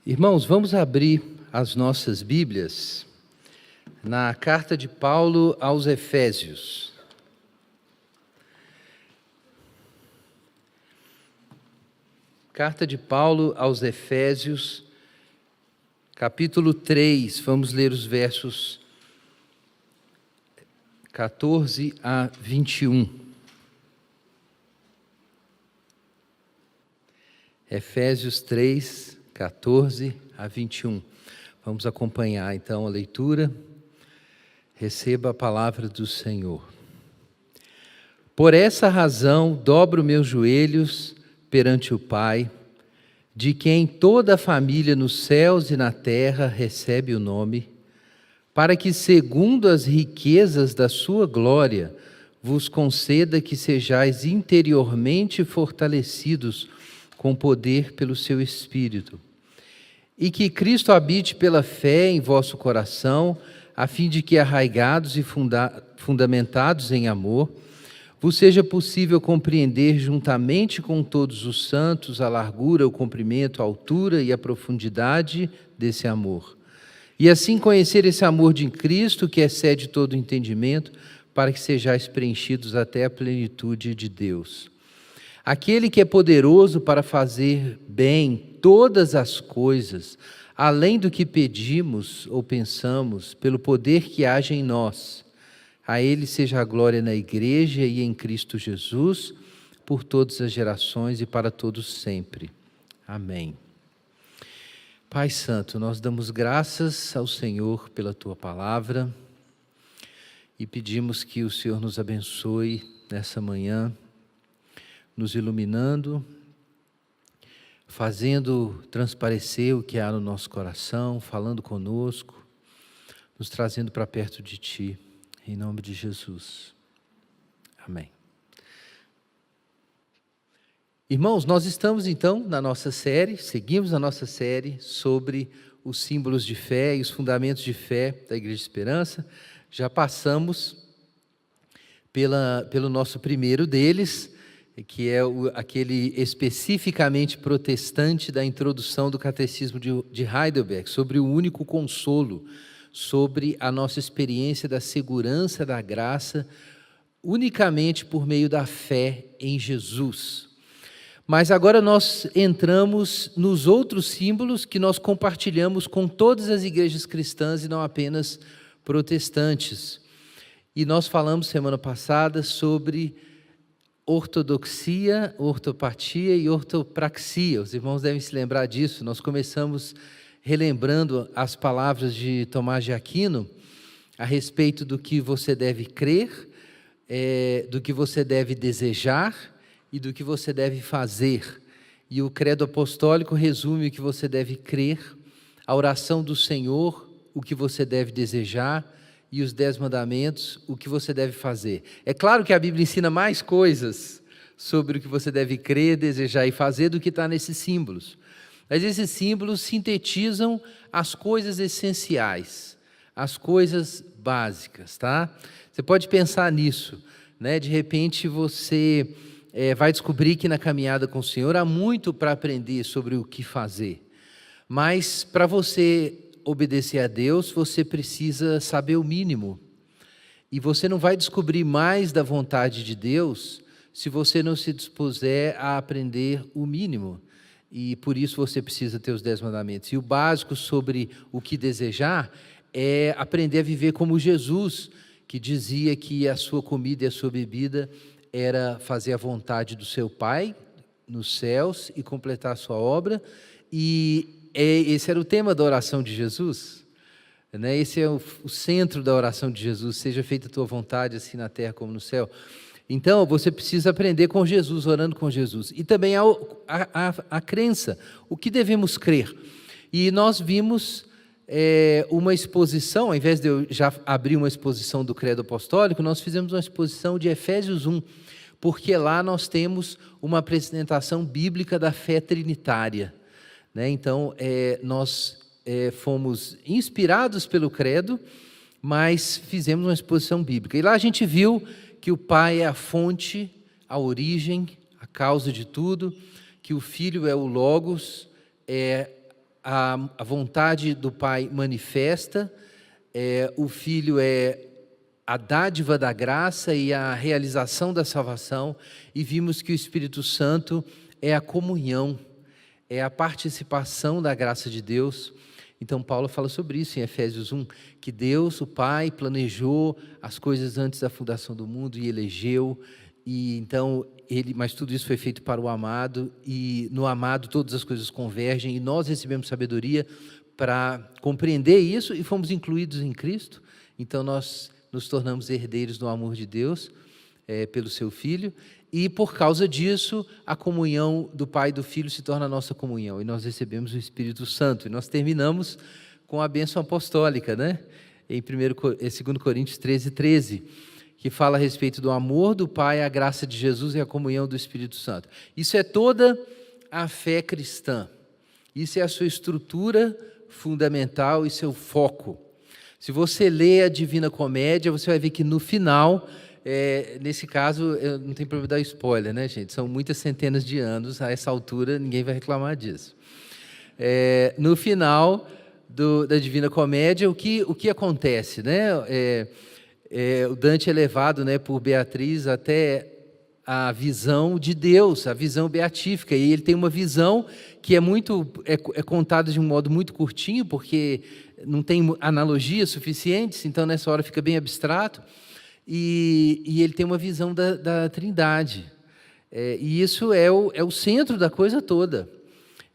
Irmãos, vamos abrir as nossas Bíblias na carta de Paulo aos Efésios. Carta de Paulo aos Efésios, capítulo 3, vamos ler os versos 14 a 21. Efésios 3, 14 a 21. Vamos acompanhar então a leitura. Receba a palavra do Senhor. Por essa razão, dobro meus joelhos perante o Pai, de quem toda a família nos céus e na terra recebe o nome, para que, segundo as riquezas da sua glória, vos conceda que sejais interiormente fortalecidos com poder pelo seu Espírito, e que Cristo habite pela fé em vosso coração, a fim de que, arraigados e fundamentados em amor, vos seja possível compreender juntamente com todos os santos a largura, o comprimento, a altura e a profundidade desse amor, e assim conhecer esse amor de Cristo que excede todo entendimento, para que sejais preenchidos até a plenitude de Deus. Aquele que é poderoso para fazer bem todas as coisas, além do que pedimos ou pensamos, pelo poder que age em nós. A Ele seja a glória na Igreja e em Cristo Jesus, por todas as gerações e para todos sempre. Amém. Pai Santo, nós damos graças ao Senhor pela Tua Palavra e pedimos que o Senhor nos abençoe nessa manhã, nos iluminando, fazendo transparecer o que há no nosso coração, falando conosco, nos trazendo para perto de Ti, em nome de Jesus. Amém. Irmãos, nós estamos então na nossa série, seguimos na nossa série sobre os símbolos de fé e os fundamentos de fé da Igreja de Esperança. Já passamos pelo nosso primeiro deles, que é aquele especificamente protestante da introdução do Catecismo de Heidelberg, sobre o único consolo, sobre a nossa experiência da segurança da graça, unicamente por meio da fé em Jesus. Mas agora nós entramos nos outros símbolos que nós compartilhamos com todas as igrejas cristãs e não apenas protestantes. E nós falamos semana passada sobre ortodoxia, ortopatia e ortopraxia. Os irmãos devem se lembrar disso. Nós começamos relembrando as palavras de Tomás de Aquino a respeito do que você deve crer, do que você deve desejar e do que você deve fazer. E o credo apostólico resume o que você deve crer, a oração do Senhor, o que você deve desejar, e os 10 mandamentos, o que você deve fazer. É claro que a Bíblia ensina mais coisas sobre o que você deve crer, desejar e fazer do que está nesses símbolos. Mas esses símbolos sintetizam as coisas essenciais, as coisas básicas, tá? Você pode pensar nisso, né? De repente você vai descobrir que na caminhada com o Senhor há muito para aprender sobre o que fazer. Mas para você obedecer a Deus, você precisa saber o mínimo. E você não vai descobrir mais da vontade de Deus se você não se dispuser a aprender o mínimo. E por isso você precisa ter os 10 mandamentos. E o básico sobre o que desejar é aprender a viver como Jesus, que dizia que a sua comida e a sua bebida era fazer a vontade do seu Pai nos céus e completar a sua obra. E esse era o tema da oração de Jesus, né? Esse é o centro da oração de Jesus: seja feita a tua vontade, assim na terra como no céu. Então, você precisa aprender com Jesus, orando com Jesus. E também a crença, o que devemos crer. E nós vimos uma exposição, ao invés de eu já abrir uma exposição do credo apostólico, nós fizemos uma exposição de Efésios 1, porque lá nós temos uma apresentação bíblica da fé trinitária. Então, nós fomos inspirados pelo credo, mas fizemos uma exposição bíblica. E lá a gente viu que o Pai é a fonte, a origem, a causa de tudo, que o Filho é o Logos, é a vontade do Pai manifesta, o Filho é a dádiva da graça e a realização da salvação, e vimos que o Espírito Santo é a comunhão, é a participação da graça de Deus. Então Paulo fala sobre isso em Efésios 1, que Deus, o Pai, planejou as coisas antes da fundação do mundo e elegeu, e então mas tudo isso foi feito para o amado, e no amado todas as coisas convergem, e nós recebemos sabedoria para compreender isso, e fomos incluídos em Cristo. Então nós nos tornamos herdeiros do amor de Deus, pelo seu Filho, e por causa disso a comunhão do Pai e do Filho se torna a nossa comunhão, e nós recebemos o Espírito Santo, e nós terminamos com a bênção apostólica, né? Em 2 Coríntios 13:13, que fala a respeito do amor do Pai, a graça de Jesus e a comunhão do Espírito Santo. Isso é toda a fé cristã, isso é a sua estrutura fundamental e seu foco. Se você lê a Divina Comédia, você vai ver que no final, nesse caso, eu não tem problema dar spoiler, né, gente? São muitas centenas de anos, a essa altura ninguém vai reclamar disso. No final da Divina Comédia, o que acontece, né? O Dante é levado, né, por Beatriz até a visão de Deus, a visão beatífica, e ele tem uma visão que é contada de um modo muito curtinho, porque não tem analogias suficientes, então nessa hora fica bem abstrato, e ele tem uma visão da Trindade, e isso é o centro da coisa toda,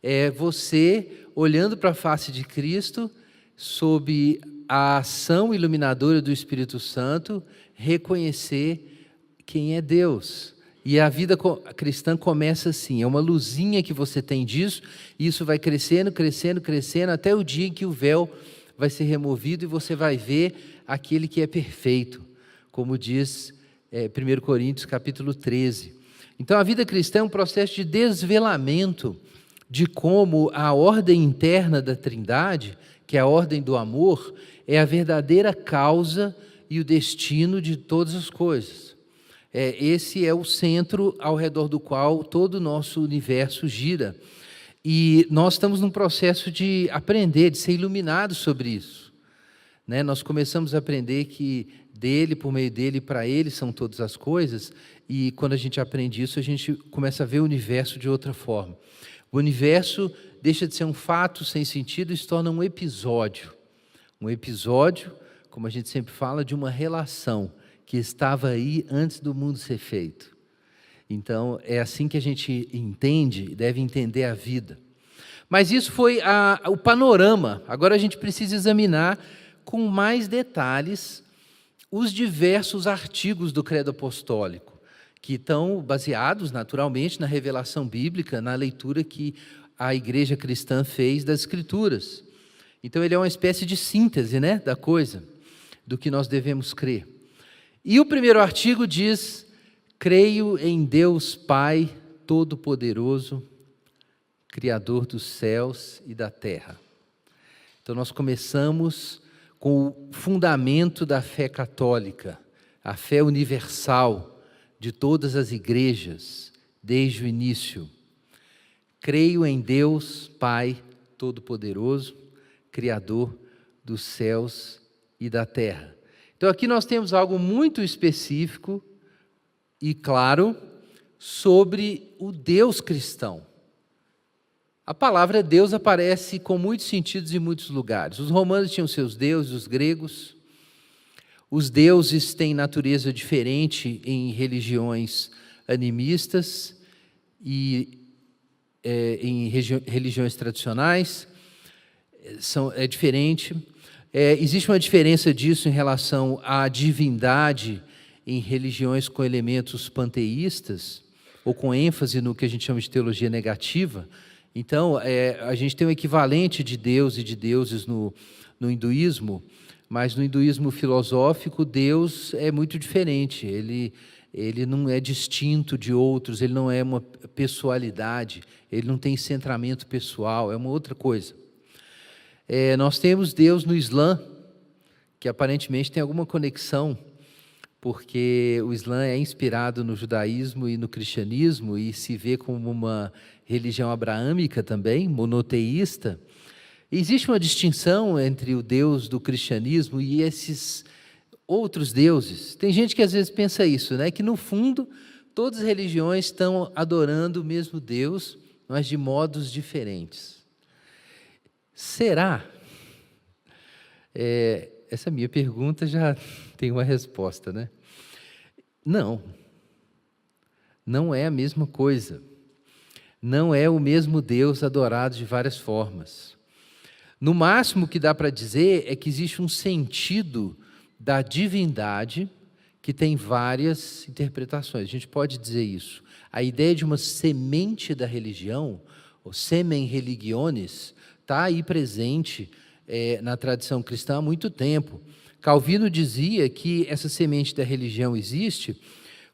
é você olhando para a face de Cristo, sob a ação iluminadora do Espírito Santo, reconhecer quem é Deus. E a vida cristã começa assim, é uma luzinha que você tem disso, e isso vai crescendo, crescendo, crescendo, até o dia em que o véu vai ser removido e você vai ver aquele que é perfeito, como diz 1 Coríntios capítulo 13. Então a vida cristã é um processo de desvelamento de como a ordem interna da Trindade, que é a ordem do amor, é a verdadeira causa e o destino de todas as coisas. Esse é o centro ao redor do qual todo o nosso universo gira. E nós estamos num processo de aprender, de ser iluminados sobre isso, né? Nós começamos a aprender que dele, por meio dele, para ele são todas as coisas, e quando a gente aprende isso, a gente começa a ver o universo de outra forma. O universo deixa de ser um fato sem sentido e se torna um episódio. Um episódio, como a gente sempre fala, de uma relação que estava aí antes do mundo ser feito. Então, é assim que a gente entende, deve entender a vida. Mas isso foi o panorama. Agora a gente precisa examinar com mais detalhes os diversos artigos do Credo Apostólico, que estão baseados, naturalmente, na revelação bíblica, na leitura que a igreja cristã fez das Escrituras. Então, ele é uma espécie de síntese, né, da coisa, do que nós devemos crer. E o primeiro artigo diz: creio em Deus Pai Todo-Poderoso, Criador dos céus e da terra. Então, nós começamos com o fundamento da fé católica, a fé universal de todas as igrejas, desde o início. Creio em Deus Pai Todo-Poderoso, Criador dos céus e da terra. Então aqui nós temos algo muito específico e claro sobre o Deus cristão. A palavra Deus aparece com muitos sentidos em muitos lugares. Os romanos tinham seus deuses, os gregos. Os deuses têm natureza diferente em religiões animistas e em religiões tradicionais. É diferente. Existe uma diferença disso em relação à divindade em religiões com elementos panteístas, ou com ênfase no que a gente chama de teologia negativa. Então, a gente tem um equivalente de Deus e de deuses no hinduísmo, mas no hinduísmo filosófico, Deus é muito diferente. Ele não é distinto de outros, ele não é uma pessoalidade, ele não tem centramento pessoal, é uma outra coisa. Nós temos Deus no Islã, que aparentemente tem alguma conexão, porque o Islã é inspirado no judaísmo e no cristianismo e se vê como uma religião abraâmica também, monoteísta. Existe uma distinção entre o Deus do cristianismo e esses outros deuses. Tem gente que às vezes pensa isso, né? Que no fundo todas as religiões estão adorando o mesmo Deus, mas de modos diferentes. Será? Essa minha pergunta já tem uma resposta, né? Não. Não é a mesma coisa. Não é o mesmo Deus adorado de várias formas. No máximo que dá para dizer é que existe um sentido da divindade que tem várias interpretações. A gente pode dizer isso. A ideia de uma semente da religião, ou semen religionis, está aí presente na tradição cristã há muito tempo. Calvino dizia que essa semente da religião existe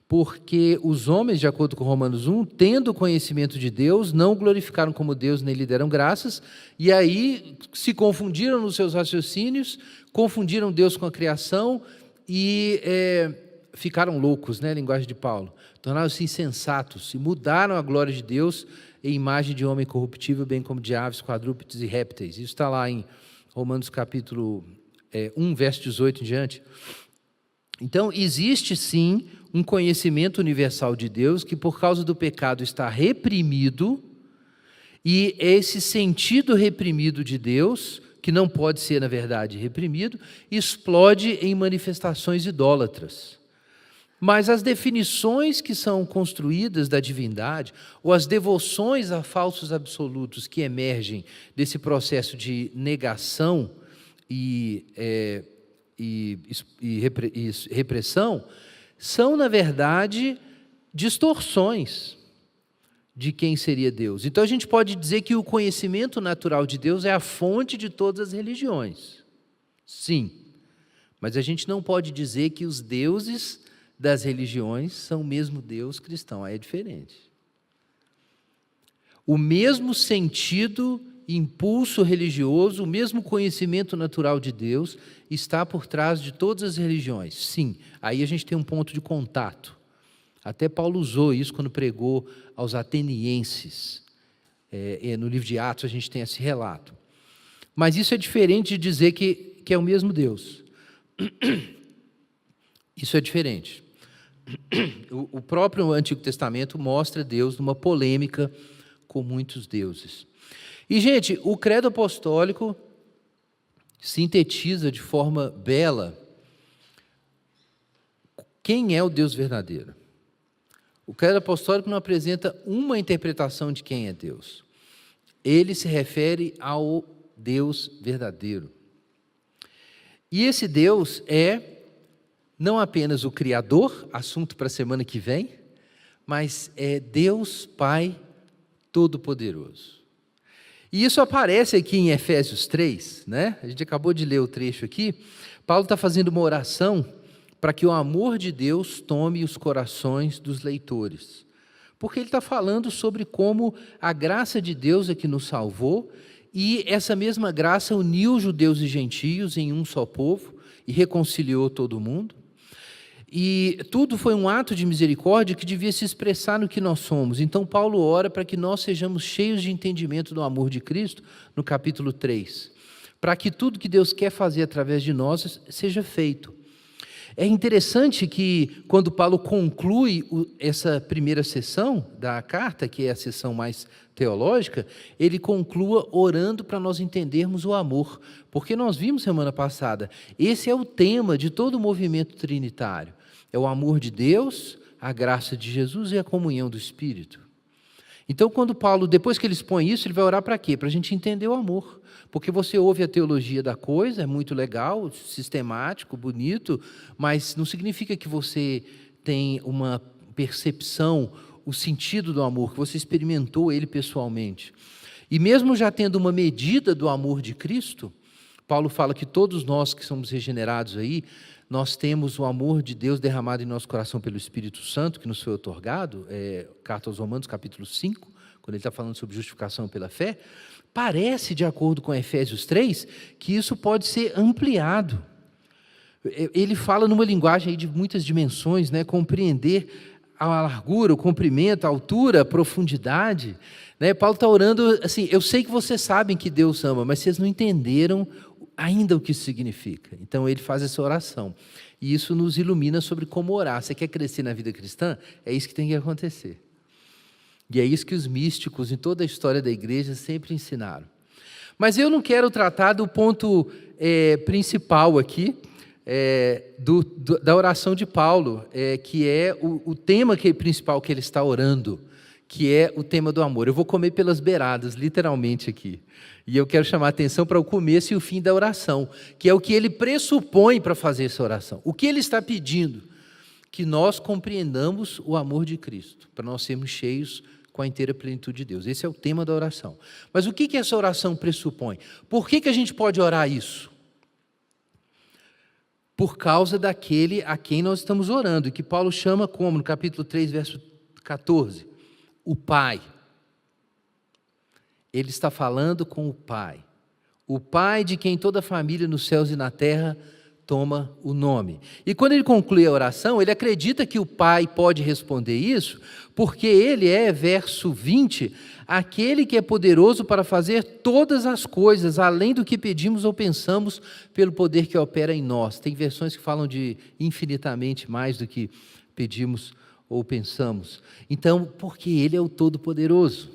porque os homens, de acordo com Romanos 1, tendo conhecimento de Deus, não o glorificaram como Deus, nem lhe deram graças, e aí se confundiram nos seus raciocínios, confundiram Deus com a criação e ficaram loucos, né, a linguagem de Paulo. Tornaram-se insensatos e mudaram a glória de Deus em imagem de homem corruptível, bem como de aves, quadrúpedes e répteis. Isso está lá em Romanos capítulo 1, verso 18 em diante. Então, existe sim um conhecimento universal de Deus que, por causa do pecado, está reprimido, e esse sentido reprimido de Deus, que não pode ser, na verdade, reprimido, explode em manifestações idólatras. Mas as definições que são construídas da divindade, ou as devoções a falsos absolutos que emergem desse processo de negação e repressão, são, na verdade, distorções de quem seria Deus. Então, a gente pode dizer que o conhecimento natural de Deus é a fonte de todas as religiões. Sim, mas a gente não pode dizer que os deuses das religiões são o mesmo Deus cristão, aí é diferente. O mesmo sentido, impulso religioso, o mesmo conhecimento natural de Deus está por trás de todas as religiões. Sim, aí a gente tem um ponto de contato. Até Paulo usou isso quando pregou aos atenienses. No livro de Atos a gente tem esse relato. Mas isso é diferente de dizer que é o mesmo Deus. Isso é diferente. O próprio Antigo Testamento mostra Deus numa polêmica com muitos deuses. E, gente, o credo apostólico sintetiza de forma bela quem é o Deus verdadeiro. O credo apostólico não apresenta uma interpretação de quem é Deus. Ele se refere ao Deus verdadeiro. E esse Deus é não apenas o Criador, assunto para a semana que vem, mas é Deus Pai Todo-Poderoso. E isso aparece aqui em Efésios 3, né? A gente acabou de ler o trecho aqui. Paulo está fazendo uma oração para que o amor de Deus tome os corações dos leitores. Porque ele está falando sobre como a graça de Deus é que nos salvou, e essa mesma graça uniu judeus e gentios em um só povo e reconciliou todo mundo. E tudo foi um ato de misericórdia que devia se expressar no que nós somos. Então Paulo ora para que nós sejamos cheios de entendimento do amor de Cristo, no capítulo 3. Para que tudo que Deus quer fazer através de nós seja feito. É interessante que quando Paulo conclui essa primeira sessão da carta, que é a sessão mais teológica, ele conclua orando para nós entendermos o amor. Porque nós vimos semana passada, esse é o tema de todo o movimento trinitário. É o amor de Deus, a graça de Jesus e a comunhão do Espírito. Então, quando Paulo, depois que ele expõe isso, ele vai orar para quê? Para a gente entender o amor. Porque você ouve a teologia da coisa, é muito legal, sistemático, bonito, mas não significa que você tem uma percepção, o sentido do amor, que você experimentou ele pessoalmente. E mesmo já tendo uma medida do amor de Cristo, Paulo fala que todos nós que somos regenerados aí, nós temos o amor de Deus derramado em nosso coração pelo Espírito Santo, que nos foi otorgado, carta aos Romanos, capítulo 5, quando ele está falando sobre justificação pela fé. Parece, de acordo com Efésios 3, que isso pode ser ampliado. Ele fala numa linguagem aí de muitas dimensões, né? Compreender a largura, o comprimento, a altura, a profundidade, né? Paulo está orando assim, eu sei que vocês sabem que Deus ama, mas vocês não entenderam ainda o que isso significa. Então ele faz essa oração. E isso nos ilumina sobre como orar. Você quer crescer na vida cristã? É isso que tem que acontecer. E é isso que os místicos em toda a história da igreja sempre ensinaram. Mas eu não quero tratar do ponto principal aqui, da oração de Paulo, que é o tema principal que ele está orando, que é o tema do amor. Eu vou comer pelas beiradas, literalmente aqui. E eu quero chamar a atenção para o começo e o fim da oração, que é o que ele pressupõe para fazer essa oração. O que ele está pedindo? Que nós compreendamos o amor de Cristo, para nós sermos cheios com a inteira plenitude de Deus. Esse é o tema da oração. Mas o que essa oração pressupõe? Por que a gente pode orar isso? Por causa daquele a quem nós estamos orando, que Paulo chama como, no capítulo 3, verso 14, o Pai. Ele está falando com o Pai de quem toda a família nos céus e na terra toma o nome. E quando ele conclui a oração, ele acredita que o Pai pode responder isso, porque ele é, verso 20, aquele que é poderoso para fazer todas as coisas, além do que pedimos ou pensamos, pelo poder que opera em nós. Tem versões que falam de infinitamente mais do que pedimos ou pensamos. Então, porque ele é o Todo-Poderoso.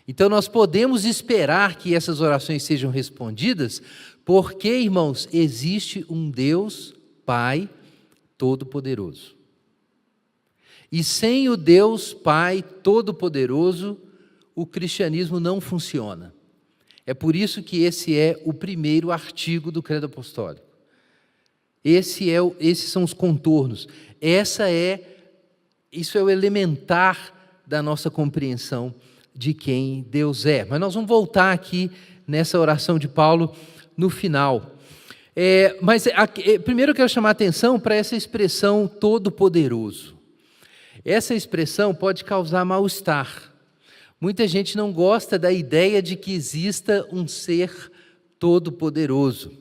Então nós podemos esperar que essas orações sejam respondidas, porque, irmãos, existe um Deus Pai Todo-Poderoso. E sem o Deus Pai Todo-Poderoso, o cristianismo não funciona. É por isso que esse é o primeiro artigo do Credo Apostólico. Esses são os contornos. Isso é o elementar da nossa compreensão de quem Deus é. Mas nós vamos voltar aqui nessa oração de Paulo no final. Primeiro eu quero chamar a atenção para essa expressão todo-poderoso. Essa expressão pode causar mal-estar. Muita gente não gosta da ideia de que exista um ser todo-poderoso.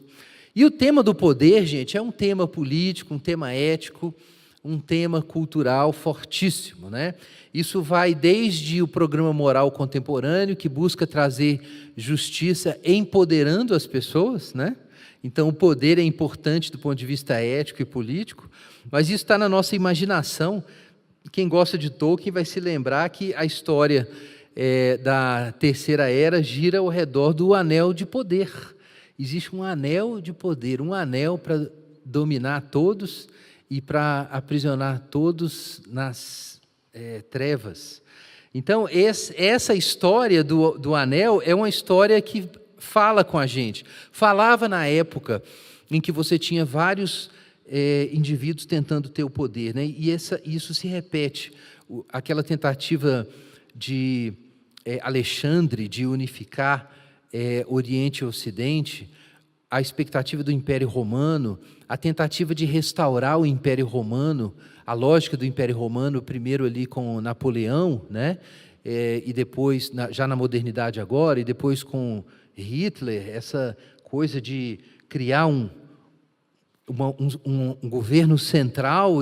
E o tema do poder, gente, é um tema político, um tema ético, um tema cultural fortíssimo, né? Isso vai desde o programa moral contemporâneo, que busca trazer justiça empoderando as pessoas, né? Então o poder é importante do ponto de vista ético e político, mas isso está na nossa imaginação. Quem gosta de Tolkien vai se lembrar que a história da Terceira Era gira ao redor do anel de poder. Existe um anel de poder, um anel para dominar todos e para aprisionar todos nas trevas. Então, essa história do anel é uma história que fala com a gente. Falava na época em que você tinha vários indivíduos tentando ter o poder, né? E isso se repete. Aquela tentativa de Alexandre de unificar Oriente e Ocidente, a expectativa do Império Romano, a tentativa de restaurar o Império Romano, a lógica do Império Romano, primeiro ali com Napoleão, né? E depois, já na modernidade agora, e depois com Hitler, essa coisa de criar um governo central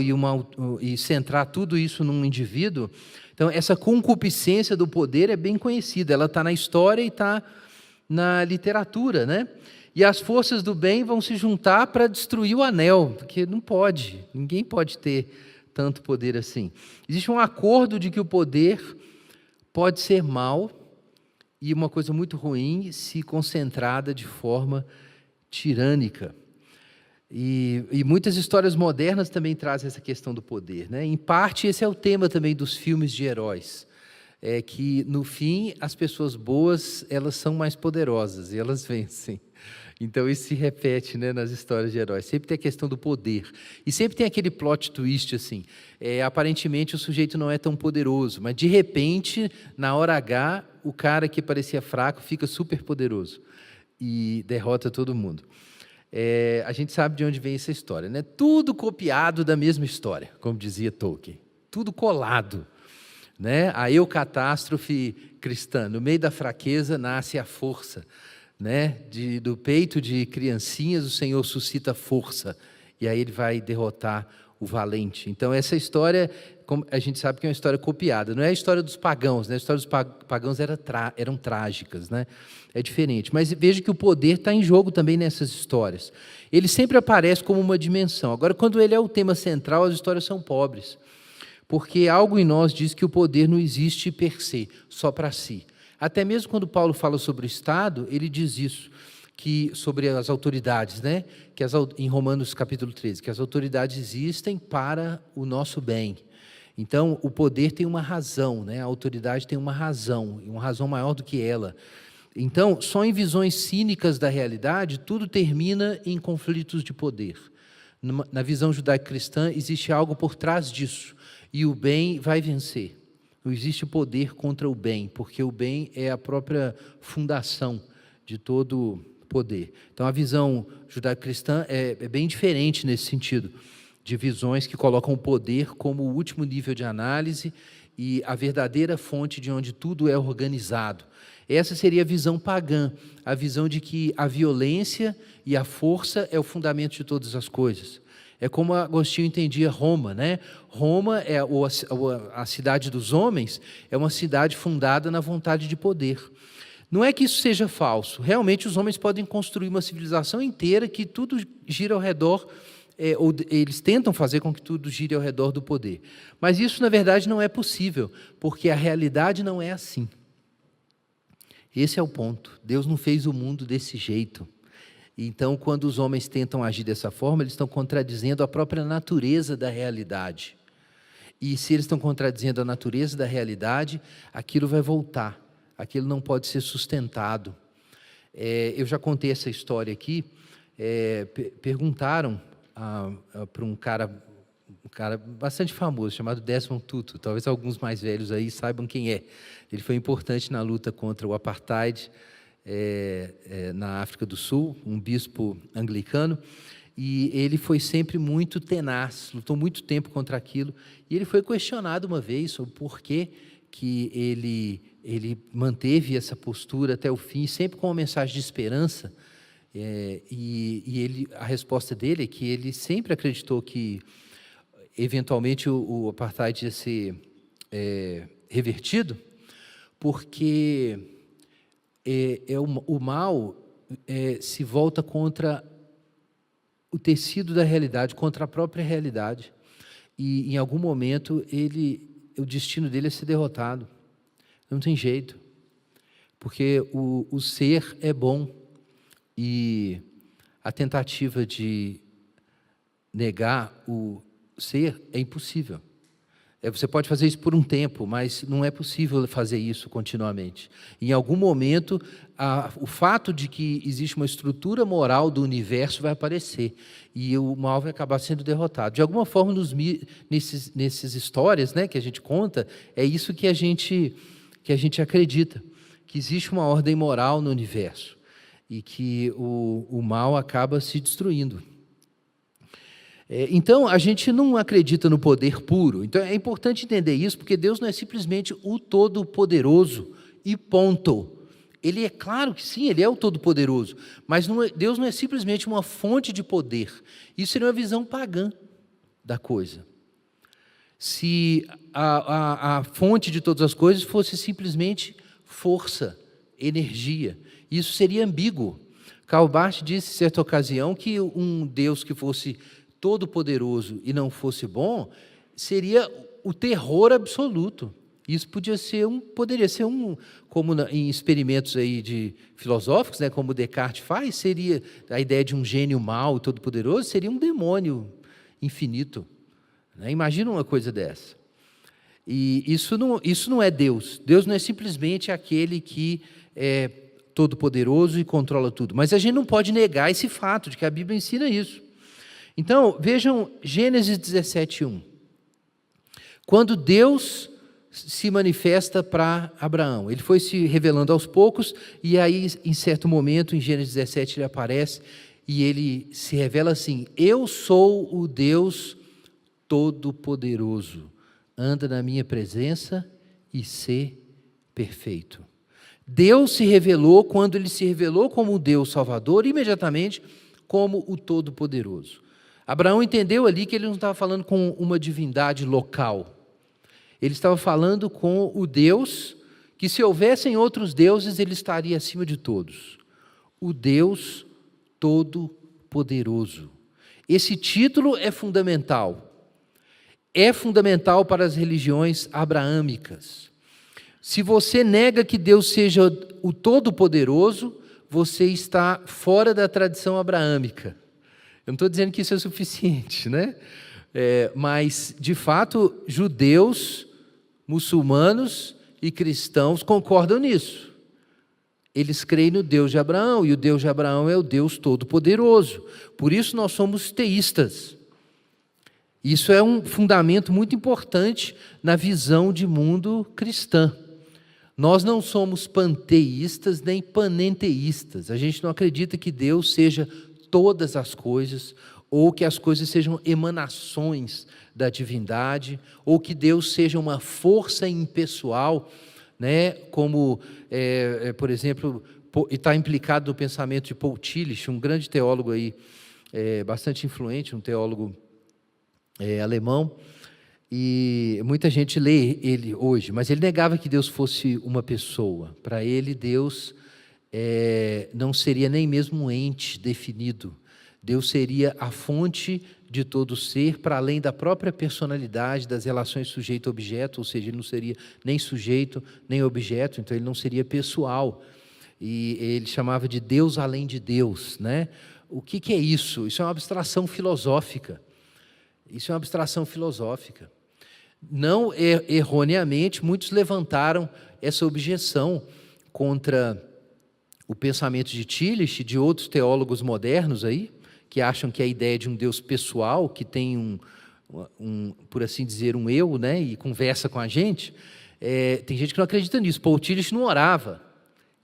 e centrar tudo isso num indivíduo. Então, essa concupiscência do poder é bem conhecida, ela está na história e está na literatura, né? E as forças do bem vão se juntar para destruir o anel, porque não pode, ninguém pode ter tanto poder assim. Existe um acordo de que o poder pode ser mal e uma coisa muito ruim se concentrada de forma tirânica. E muitas histórias modernas também trazem essa questão do poder, né? Em parte, esse é o tema também dos filmes de heróis. É que, no fim, as pessoas boas, elas são mais poderosas e elas vencem. Então, isso se repete, né, nas histórias de heróis. Sempre tem a questão do poder. E sempre tem aquele plot twist, assim. Aparentemente, o sujeito não é tão poderoso, mas, de repente, na hora H, o cara que parecia fraco fica super poderoso e derrota todo mundo. A gente sabe de onde vem essa história, né? Tudo copiado da mesma história, como dizia Tolkien. Tudo colado, né? A eucatástrofe cristã. No meio da fraqueza nasce a força, né? Do peito de criancinhas o Senhor suscita força. E aí ele vai derrotar o valente. Então, essa história, como a gente sabe que é uma história copiada, não é a história dos pagãos, né? A história dos pagãos eram trágicas, né? É diferente. Mas veja que o poder está em jogo também nessas histórias. Ele sempre aparece como uma dimensão. Agora, quando ele é o tema central, as histórias são pobres. Porque algo em nós diz que o poder não existe per se, só para si. Até mesmo quando Paulo fala sobre o Estado, ele diz isso, que sobre as autoridades, né? Em Romanos capítulo 13, que as autoridades existem para o nosso bem. Então, o poder tem uma razão, né? A autoridade tem uma razão, e uma razão maior do que ela. Então, só em visões cínicas da realidade, tudo termina em conflitos de poder. Na visão judaico-cristã, existe algo por trás disso, e o bem vai vencer. Não existe poder contra o bem, porque o bem é a própria fundação de todo poder. Então, a visão judaico-cristã é bem diferente nesse sentido, de visões que colocam o poder como o último nível de análise e a verdadeira fonte de onde tudo é organizado. Essa seria a visão pagã, a visão de que a violência e a força é o fundamento de todas as coisas. É como Agostinho entendia Roma, né? Roma, a cidade dos homens, é uma cidade fundada na vontade de poder. Não é que isso seja falso. Realmente, os homens podem construir uma civilização inteira que tudo gira ao redor, ou eles tentam fazer com que tudo gire ao redor do poder. Mas isso, na verdade, não é possível, porque a realidade não é assim. Esse é o ponto. Deus não fez o mundo desse jeito. Então, quando os homens tentam agir dessa forma, eles estão contradizendo a própria natureza da realidade. E se eles estão contradizendo a natureza da realidade, aquilo vai voltar. Aquilo não pode ser sustentado. Eu já contei essa história aqui. Perguntaram para um cara bastante famoso, chamado Desmond Tutu. Talvez alguns mais velhos aí saibam quem é. Ele foi importante na luta contra o apartheid na África do Sul, um bispo anglicano, e ele foi sempre muito tenaz, lutou muito tempo contra aquilo, e ele foi questionado uma vez sobre por que ele manteve essa postura até o fim, sempre com uma mensagem de esperança, a resposta dele é que ele sempre acreditou que, eventualmente, o apartheid ia ser revertido, porque o mal se volta contra o tecido da realidade, contra a própria realidade, e em algum momento o destino dele é ser derrotado. Não tem jeito, porque o ser é bom, e a tentativa de negar o ser é impossível. Você pode fazer isso por um tempo, mas não é possível fazer isso continuamente. Em algum momento, o fato de que existe uma estrutura moral do universo vai aparecer, e o mal vai acabar sendo derrotado. De alguma forma, nessas histórias, né, que a gente conta, é isso que a gente acredita, que existe uma ordem moral no universo, e que o mal acaba se destruindo. Então, a gente não acredita no poder puro. Então, é importante entender isso, porque Deus não é simplesmente o Todo-Poderoso e ponto. Ele é claro que sim, Ele é o Todo-Poderoso, mas Deus não é simplesmente uma fonte de poder. Isso seria uma visão pagã da coisa. Se a fonte de todas as coisas fosse simplesmente força, energia, isso seria ambíguo. Karl Barth disse, em certa ocasião, que um Deus que fosse todo-poderoso e não fosse bom, seria o terror absoluto. Isso poderia ser como em experimentos aí filosóficos, né, como Descartes faz, seria a ideia de um gênio mau e todo-poderoso, seria um demônio infinito. Né? Imagina uma coisa dessa. E isso não é Deus. Deus não é simplesmente aquele que é todo-poderoso e controla tudo. Mas a gente não pode negar esse fato de que a Bíblia ensina isso. Então, vejam Gênesis 17:1. Quando Deus se manifesta para Abraão, ele foi se revelando aos poucos, e aí, em certo momento, em Gênesis 17, ele aparece e ele se revela assim: eu sou o Deus Todo-Poderoso, anda na minha presença e sê perfeito. Deus se revelou, quando ele se revelou como o Deus Salvador, imediatamente como o Todo-Poderoso. Abraão entendeu ali que ele não estava falando com uma divindade local. Ele estava falando com o Deus que, se houvessem outros deuses, ele estaria acima de todos. O Deus Todo-Poderoso. Esse título é fundamental. É fundamental para as religiões abraâmicas. Se você nega que Deus seja o Todo-Poderoso, você está fora da tradição abraâmica. Eu não estou dizendo que isso é suficiente, né? Mas, de fato, judeus, muçulmanos e cristãos concordam nisso. Eles creem no Deus de Abraão, e o Deus de Abraão é o Deus Todo-Poderoso. Por isso nós somos teístas. Isso é um fundamento muito importante na visão de mundo cristã. Nós não somos panteístas nem panenteístas. A gente não acredita que Deus seja todas as coisas, ou que as coisas sejam emanações da divindade, ou que Deus seja uma força impessoal, né? Como, por exemplo, está implicado no pensamento de Paul Tillich, um grande teólogo aí, bastante influente, um teólogo alemão, e muita gente lê ele hoje, mas ele negava que Deus fosse uma pessoa. Para ele, Deus não seria nem mesmo um ente definido. Deus seria a fonte de todo ser, para além da própria personalidade, das relações sujeito-objeto, ou seja, ele não seria nem sujeito, nem objeto, então ele não seria pessoal. E ele chamava de Deus além de Deus, né? O que é isso? Isso é uma abstração filosófica. Isso é uma abstração filosófica. Não erroneamente, muitos levantaram essa objeção contra o pensamento de Tillich e de outros teólogos modernos aí, que acham que a ideia de um Deus pessoal, que tem por assim dizer, um eu, né, e conversa com a gente, tem gente que não acredita nisso. Paul Tillich não orava.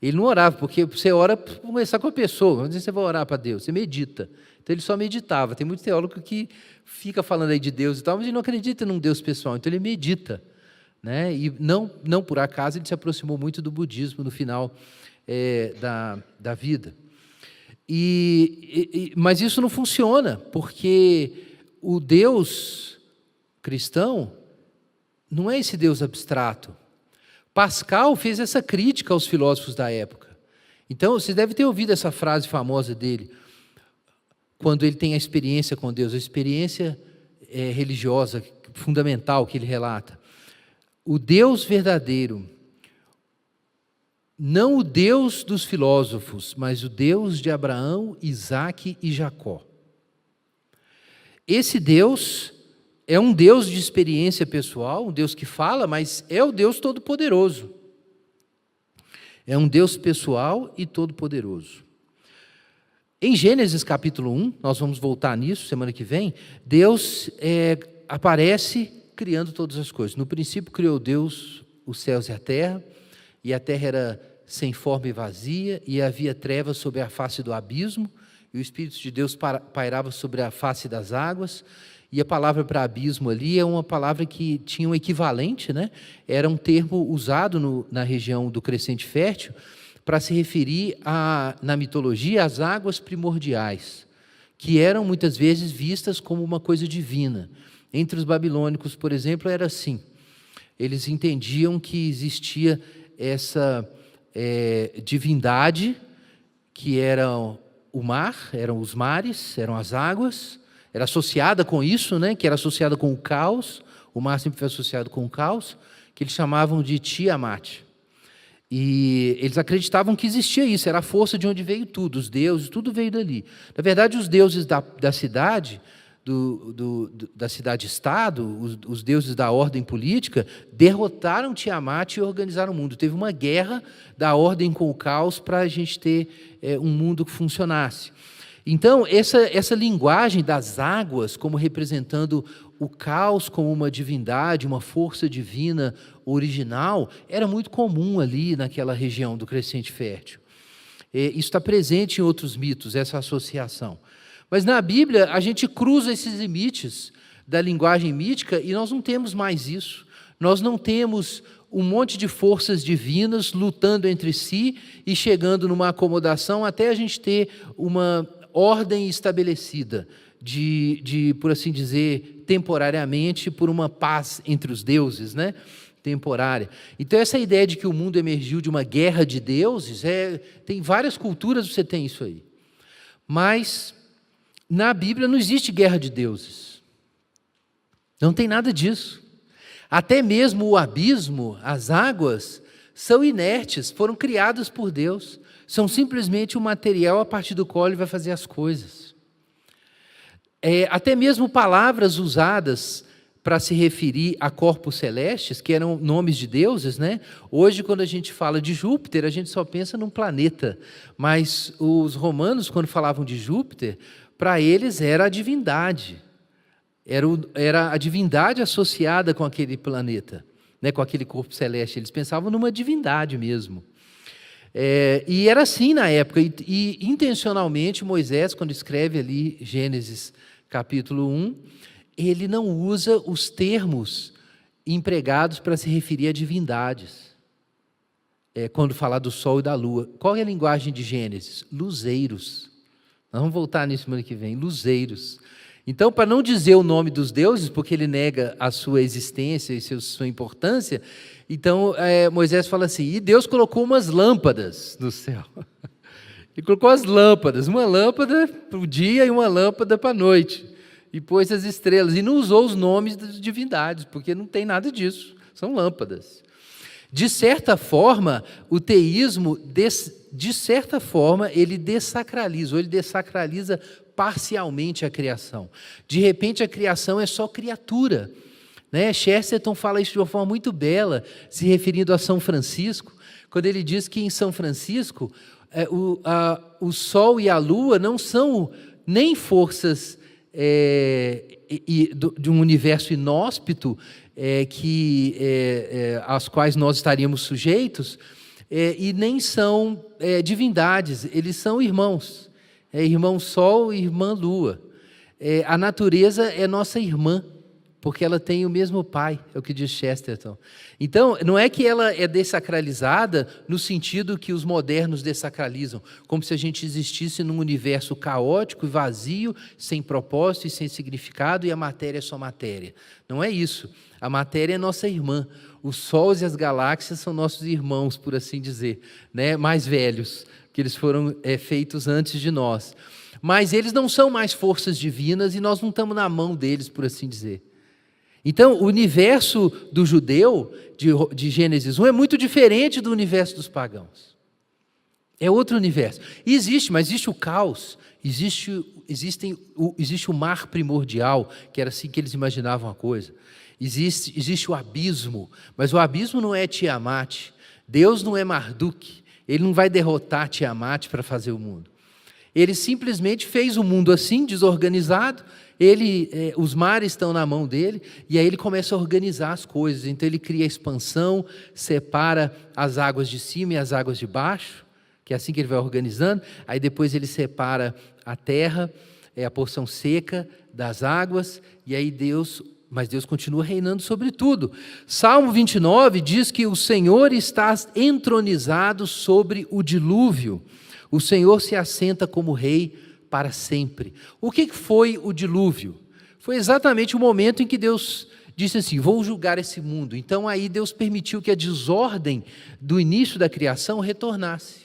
Ele não orava, porque você ora para conversar com a pessoa. Vamos dizer, você vai orar para Deus, você medita. Então ele só meditava. Tem muito teólogo que fica falando aí de Deus e tal, mas ele não acredita num Deus pessoal, então ele medita, né? E não por acaso ele se aproximou muito do budismo no final da vida. Mas isso não funciona, porque o Deus cristão não é esse Deus abstrato. Pascal fez essa crítica aos filósofos da época. Então, você deve ter ouvido essa frase famosa dele, quando ele tem a experiência com Deus, a experiência religiosa fundamental que ele relata. O Deus verdadeiro, não o Deus dos filósofos, mas o Deus de Abraão, Isaque e Jacó. Esse Deus é um Deus de experiência pessoal, um Deus que fala, mas é o Deus Todo-Poderoso. É um Deus pessoal e todo-poderoso. Em Gênesis capítulo 1, nós vamos voltar nisso semana que vem, Deus aparece criando todas as coisas. No princípio criou Deus os céus e a terra era sem forma e vazia, e havia trevas sobre a face do abismo, e o Espírito de Deus pairava sobre a face das águas. E a palavra para abismo ali é uma palavra que tinha um equivalente, né? Era um termo usado na região do Crescente Fértil para se referir, na mitologia, às águas primordiais, que eram muitas vezes vistas como uma coisa divina. Entre os babilônicos, por exemplo, era assim. Eles entendiam que existia essa divindade, que era o mar, eram os mares, eram as águas, era associada com isso, né, que era associada com o caos. O mar sempre foi associado com o caos, que eles chamavam de Tiamat. E eles acreditavam que existia isso, era a força de onde veio tudo, os deuses, tudo veio dali. Na verdade, os deuses da cidade, da cidade-estado, os deuses da ordem política, derrotaram Tiamat e organizaram o mundo. Teve uma guerra da ordem com o caos para a gente ter um mundo que funcionasse. Então, essa linguagem das águas como representando o caos como uma divindade, uma força divina original, era muito comum ali naquela região do Crescente Fértil. Isso está presente em outros mitos, essa associação. Mas na Bíblia, a gente cruza esses limites da linguagem mítica e nós não temos mais isso. Nós não temos um monte de forças divinas lutando entre si e chegando numa acomodação até a gente ter uma ordem estabelecida por assim dizer, temporariamente, por uma paz entre os deuses, né? Temporária. Então, essa ideia de que o mundo emergiu de uma guerra de deuses, tem várias culturas, você tem isso aí. Mas, na Bíblia, não existe guerra de deuses. Não tem nada disso. Até mesmo o abismo, as águas, são inertes, foram criadas por Deus. São simplesmente um material a partir do qual Ele vai fazer as coisas. Até mesmo palavras usadas para se referir a corpos celestes, que eram nomes de deuses, né? Hoje, quando a gente fala de Júpiter, a gente só pensa num planeta. Mas os romanos, quando falavam de Júpiter, para eles era a divindade. Era a divindade associada com aquele planeta, né? Com aquele corpo celeste. Eles pensavam numa divindade mesmo. E era assim na época. E intencionalmente, Moisés, quando escreve ali Gênesis capítulo 1, ele não usa os termos empregados para se referir a divindades. Quando falar do sol e da lua. Qual é a linguagem de Gênesis? Luzeiros. Nós vamos voltar nisso semana que vem. Luzeiros. Então, para não dizer o nome dos deuses, porque ele nega a sua existência e sua importância, então Moisés fala assim, e Deus colocou umas lâmpadas no céu. Ele colocou as lâmpadas, uma lâmpada para o dia e uma lâmpada para a noite. E pôs as estrelas, e não usou os nomes das divindades, porque não tem nada disso, são lâmpadas. De certa forma, o teísmo, de certa forma, ele dessacraliza, ou ele dessacraliza parcialmente a criação. De repente, a criação é só criatura. Né? Chesterton fala isso de uma forma muito bela, se referindo a São Francisco, quando ele diz que em São Francisco, o Sol e a Lua não são nem forças de um universo inóspito às quais nós estaríamos sujeitos, e nem são divindades, eles são irmãos, irmão Sol e irmã Lua. A natureza é nossa irmã, porque ela tem o mesmo pai, é o que diz Chesterton. Então, não é que ela é dessacralizada no sentido que os modernos dessacralizam, como se a gente existisse num universo caótico e vazio, sem propósito e sem significado, e a matéria é só matéria. Não é isso. A matéria é nossa irmã. Os sols e as galáxias são nossos irmãos, por assim dizer, né? Mais velhos, que eles foram feitos antes de nós. Mas eles não são mais forças divinas e nós não estamos na mão deles, por assim dizer. Então, o universo do judeu, de Gênesis 1, é muito diferente do universo dos pagãos. É outro universo. Mas existe o caos, existe o mar primordial, que era assim que eles imaginavam a coisa. Existe o abismo, mas o abismo não é Tiamat. Deus não é Marduk. Ele não vai derrotar Tiamat para fazer o mundo. Ele simplesmente fez o mundo assim, desorganizado. Os mares estão na mão dele, e aí ele começa a organizar as coisas. Então ele cria a expansão, separa as águas de cima e as águas de baixo, que é assim que ele vai organizando. Aí depois ele separa a terra, a porção seca das águas, e aí Deus continua reinando sobre tudo. Salmo 29 diz que o Senhor está entronizado sobre o dilúvio. O Senhor se assenta como rei para sempre. O que foi o dilúvio? Foi exatamente o momento em que Deus disse assim, vou julgar esse mundo. Então aí Deus permitiu que a desordem do início da criação retornasse.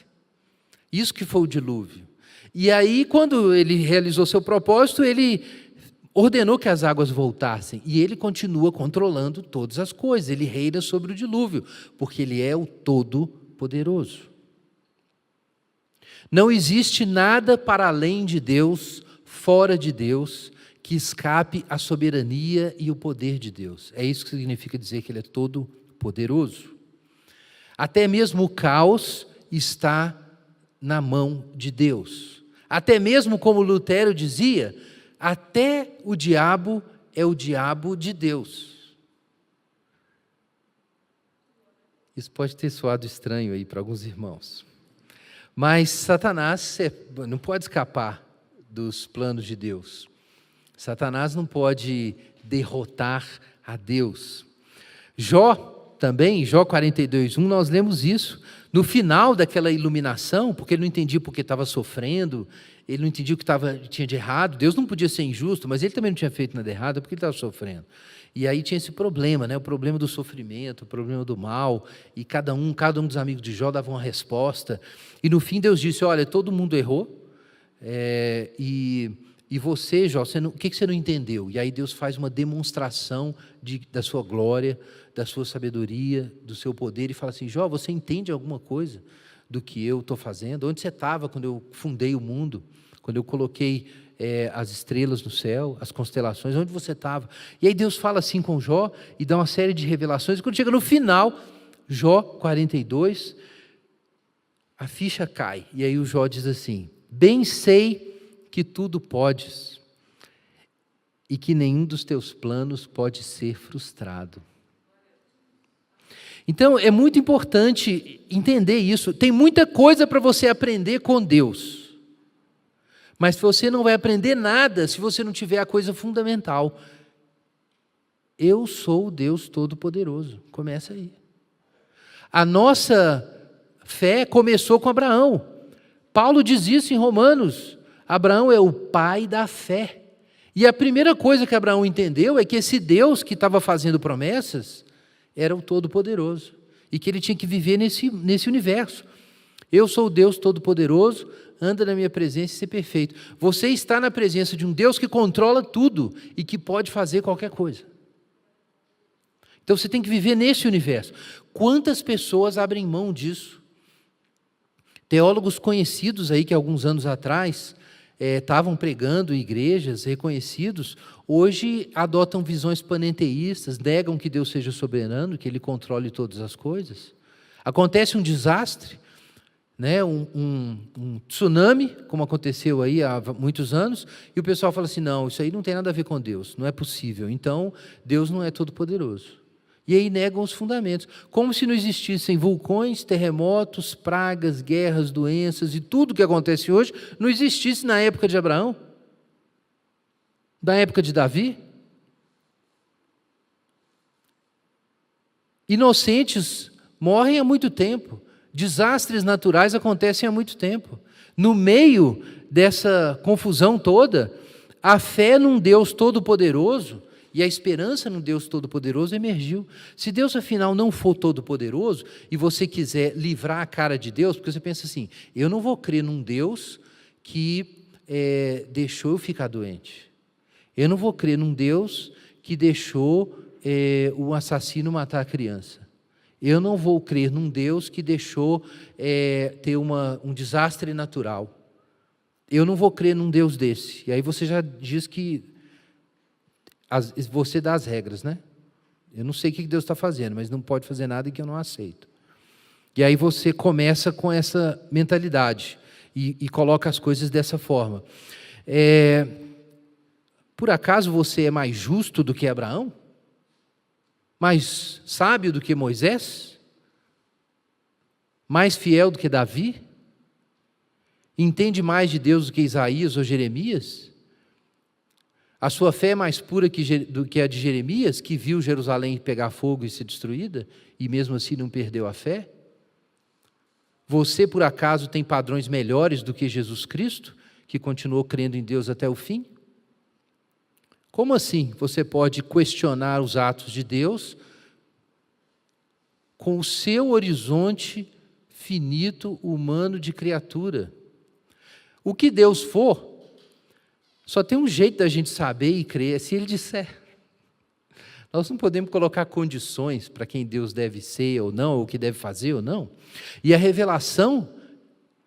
Isso que foi o dilúvio. E aí, quando ele realizou seu propósito, ele ordenou que as águas voltassem. E ele continua controlando todas as coisas. Ele reina sobre o dilúvio, porque ele é o Todo-Poderoso. Não existe nada para além de Deus, fora de Deus, que escape à soberania e o poder de Deus. É isso que significa dizer que Ele é todo poderoso. Até mesmo o caos está na mão de Deus. Até mesmo, como Lutero dizia, até o diabo é o diabo de Deus. Isso pode ter soado estranho aí para alguns irmãos. Mas Satanás não pode escapar dos planos de Deus. Satanás não pode derrotar a Deus. Jó 42:1, nós lemos isso. No final daquela iluminação, porque ele não entendia porque estava sofrendo, ele não entendia o que tinha de errado. Deus não podia ser injusto, mas ele também não tinha feito nada errado, porque ele estava sofrendo. E aí tinha esse problema, né? O problema do sofrimento, o problema do mal, e cada um dos amigos de Jó dava uma resposta. E no fim Deus disse: olha, todo mundo errou, e você, Jó, o que você não entendeu? E aí Deus faz uma demonstração da sua glória, da sua sabedoria, do seu poder, e fala assim: Jó, você entende alguma coisa do que eu estou fazendo? Onde você estava quando eu fundei o mundo? Quando eu coloquei as estrelas no céu, as constelações, onde você estava? E aí Deus fala assim com Jó, e dá uma série de revelações, e quando chega no final, Jó 42, a ficha cai, e aí o Jó diz assim: bem sei que tudo podes, e que nenhum dos teus planos pode ser frustrado. Então, é muito importante entender isso. Tem muita coisa para você aprender com Deus, mas você não vai aprender nada se você não tiver a coisa fundamental. Eu sou o Deus Todo-Poderoso. Começa aí. A nossa fé começou com Abraão. Paulo diz isso em Romanos. Abraão é o pai da fé. E a primeira coisa que Abraão entendeu é que esse Deus que estava fazendo promessas era o Todo-Poderoso, e que ele tinha que viver nesse universo. Eu sou o Deus Todo-Poderoso, anda na minha presença e ser perfeito. Você está na presença de um Deus que controla tudo e que pode fazer qualquer coisa. Então você tem que viver nesse universo. Quantas pessoas abrem mão disso? Teólogos conhecidos aí que alguns anos atrás estavam pregando em igrejas reconhecidos, hoje adotam visões panenteístas, negam que Deus seja soberano, que Ele controle todas as coisas. Acontece um desastre, né, um tsunami, como aconteceu aí há muitos anos, e o pessoal fala assim: não, isso aí não tem nada a ver com Deus, não é possível, então Deus não é todo-poderoso. E aí negam os fundamentos, como se não existissem vulcões, terremotos, pragas, guerras, doenças, e tudo que acontece hoje não existisse na época de Abraão, da época de Davi. Inocentes morrem há muito tempo, desastres naturais acontecem há muito tempo. No meio dessa confusão toda, a fé num Deus todo-poderoso e a esperança num Deus todo-poderoso emergiu. Se Deus, afinal, não for todo-poderoso, e você quiser livrar a cara de Deus, porque você pensa assim: eu não vou crer num Deus que deixou eu ficar doente. Eu não vou crer num Deus que deixou o assassino matar a criança. Eu não vou crer num Deus que deixou ter um desastre natural. Eu não vou crer num Deus desse. E aí você já diz que você dá as regras, né? Eu não sei o que Deus está fazendo, mas não pode fazer nada que eu não aceito. E aí você começa com essa mentalidade e coloca as coisas dessa forma. Por acaso você é mais justo do que Abraão? Mais sábio do que Moisés? Mais fiel do que Davi? Entende mais de Deus do que Isaías ou Jeremias? A sua fé é mais pura do que a de Jeremias, que viu Jerusalém pegar fogo e ser destruída, e mesmo assim não perdeu a fé? Você, por acaso, tem padrões melhores do que Jesus Cristo, que continuou crendo em Deus até o fim? Como assim você pode questionar os atos de Deus com o seu horizonte finito, humano de criatura? O que Deus for, só tem um jeito da gente saber e crer, é se Ele disser. Nós não podemos colocar condições para quem Deus deve ser ou não, ou o que deve fazer ou não. E a revelação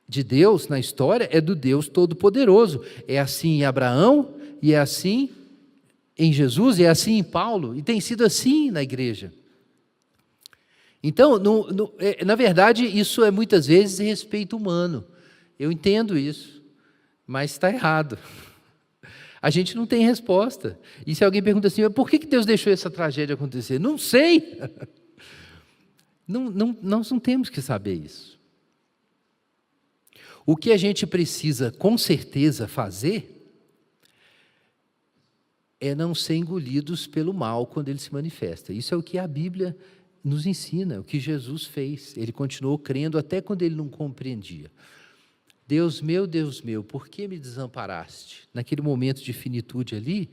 de Deus na história é do Deus Todo-Poderoso. É assim em Abraão, e é assim em Jesus, e é assim em Paulo, e tem sido assim na igreja. Então, na verdade, isso é muitas vezes respeito humano. Eu entendo isso, mas está errado. A gente não tem resposta. E se alguém pergunta assim: por que Deus deixou essa tragédia acontecer? Não sei. Nós não temos que saber isso. O que a gente precisa, com certeza, fazer é não ser engolidos pelo mal quando ele se manifesta. Isso é o que a Bíblia nos ensina, o que Jesus fez. Ele continuou crendo até quando ele não compreendia. Deus meu, por que me desamparaste? Naquele momento de finitude ali,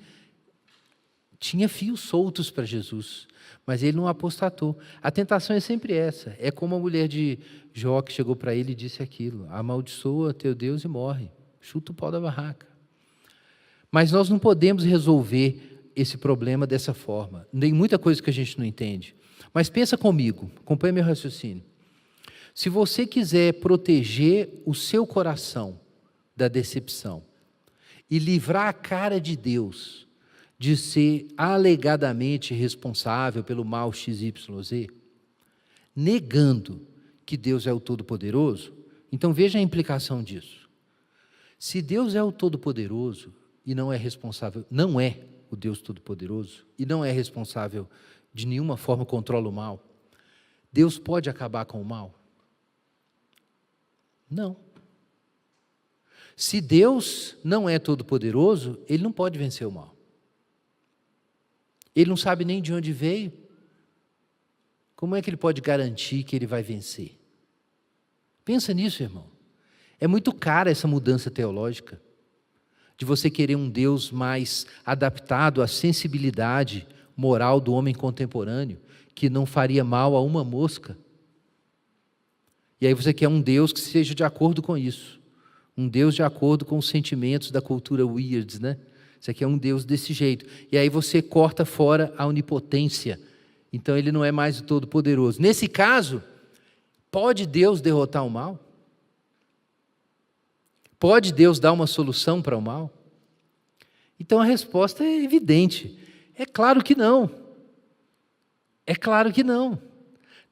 tinha fios soltos para Jesus, mas ele não apostatou. A tentação é sempre essa. É como a mulher de Jó que chegou para ele e disse aquilo: amaldiçoa teu Deus e morre, chuta o pau da barraca. Mas nós não podemos resolver esse problema dessa forma. Tem muita coisa que a gente não entende. Mas pensa comigo, acompanha meu raciocínio. Se você quiser proteger o seu coração da decepção e livrar a cara de Deus de ser alegadamente responsável pelo mal XYZ, negando que Deus é o Todo-Poderoso, então veja a implicação disso. Se Deus é o Todo-Poderoso e não é responsável, não é o Deus Todo-Poderoso e não é responsável de nenhuma forma, controla o mal, Deus pode acabar com o mal? Não. Se Deus não é todo-poderoso, Ele não pode vencer o mal. Ele não sabe nem de onde veio. Como é que Ele pode garantir que Ele vai vencer? Pensa nisso, irmão. É muito cara essa mudança teológica, de você querer um Deus mais adaptado à sensibilidade moral do homem contemporâneo, que não faria mal a uma mosca. E aí você quer um Deus que seja de acordo com isso. Um Deus de acordo com os sentimentos da cultura weird, né? Você quer um Deus desse jeito. E aí você corta fora a onipotência. Então Ele não é mais o Todo-Poderoso. Nesse caso, pode Deus derrotar o mal? Pode Deus dar uma solução para o mal? Então a resposta é evidente. É claro que não. É claro que não.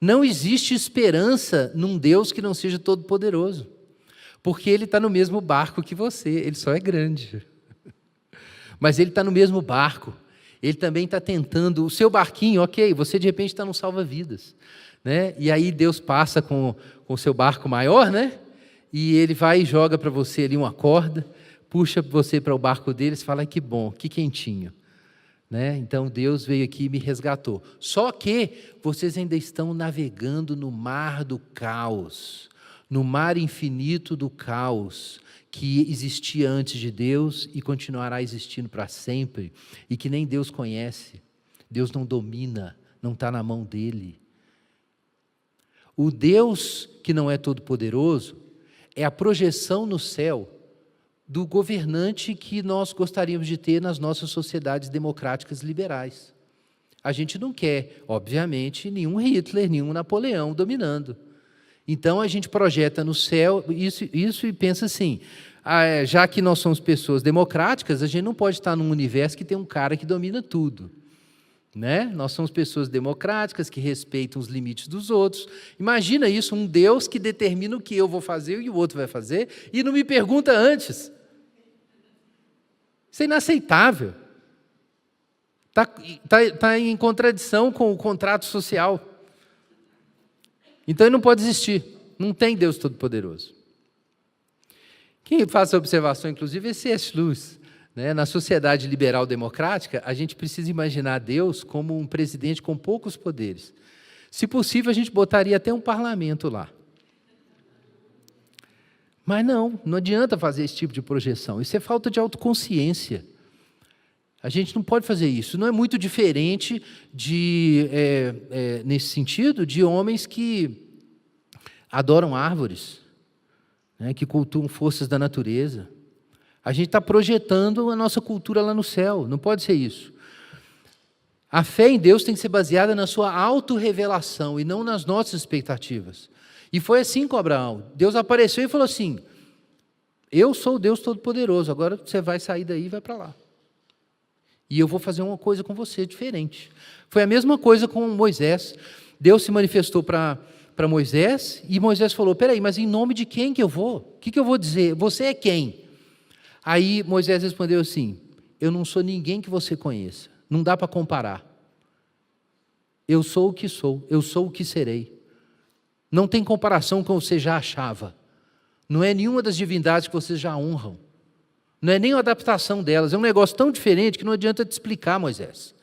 Não existe esperança num Deus que não seja todo-poderoso, porque Ele está no mesmo barco que você, Ele só é grande. Mas Ele está no mesmo barco, Ele também está tentando, o seu barquinho, ok, você de repente está no salva-vidas, né? E aí Deus passa com o seu barco maior, né? E Ele vai e joga para você ali uma corda, puxa você para o barco deles e fala: que bom, que quentinho. Né? Então Deus veio aqui e me resgatou. Só que vocês ainda estão navegando no mar do caos, no mar infinito do caos, que existia antes de Deus e continuará existindo para sempre, e que nem Deus conhece. Deus não domina, não está na mão dele. O Deus que não é todo-poderoso é a projeção no céu do governante que nós gostaríamos de ter nas nossas sociedades democráticas liberais. A gente não quer, obviamente, nenhum Hitler, nenhum Napoleão dominando. Então a gente projeta no céu isso e pensa assim: já que nós somos pessoas democráticas, a gente não pode estar num universo que tem um cara que domina tudo. Né? Nós somos pessoas democráticas que respeitam os limites dos outros. Imagina isso, um Deus que determina o que eu vou fazer e o outro vai fazer e não me pergunta antes. Isso é inaceitável. Tá em contradição com o contrato social. Então ele não pode existir. Não tem Deus Todo-Poderoso. Quem faz essa observação, inclusive, é C.S. Lewis. Né? Na sociedade liberal democrática, a gente precisa imaginar Deus como um presidente com poucos poderes. Se possível, a gente botaria até um parlamento lá. Mas não adianta fazer esse tipo de projeção. Isso é falta de autoconsciência. A gente não pode fazer isso. Não é muito diferente nesse sentido, de homens que adoram árvores, né, que cultuam forças da natureza. A gente está projetando a nossa cultura lá no céu. Não pode ser isso. A fé em Deus tem que ser baseada na sua autorrevelação e não nas nossas expectativas. E foi assim com Abraão. Deus apareceu e falou assim: eu sou o Deus Todo-Poderoso, agora você vai sair daí e vai para lá. E eu vou fazer uma coisa com você diferente. Foi a mesma coisa com Moisés. Deus se manifestou para Moisés e Moisés falou: peraí, mas em nome de quem que eu vou? O que eu vou dizer? Você é quem? Aí Moisés respondeu assim: eu não sou ninguém que você conheça. Não dá para comparar. Eu sou o que sou, eu sou o que serei. Não tem comparação com o que você já achava. Não é nenhuma das divindades que vocês já honram. Não é nem uma adaptação delas. É um negócio tão diferente que não adianta te explicar, Moisés.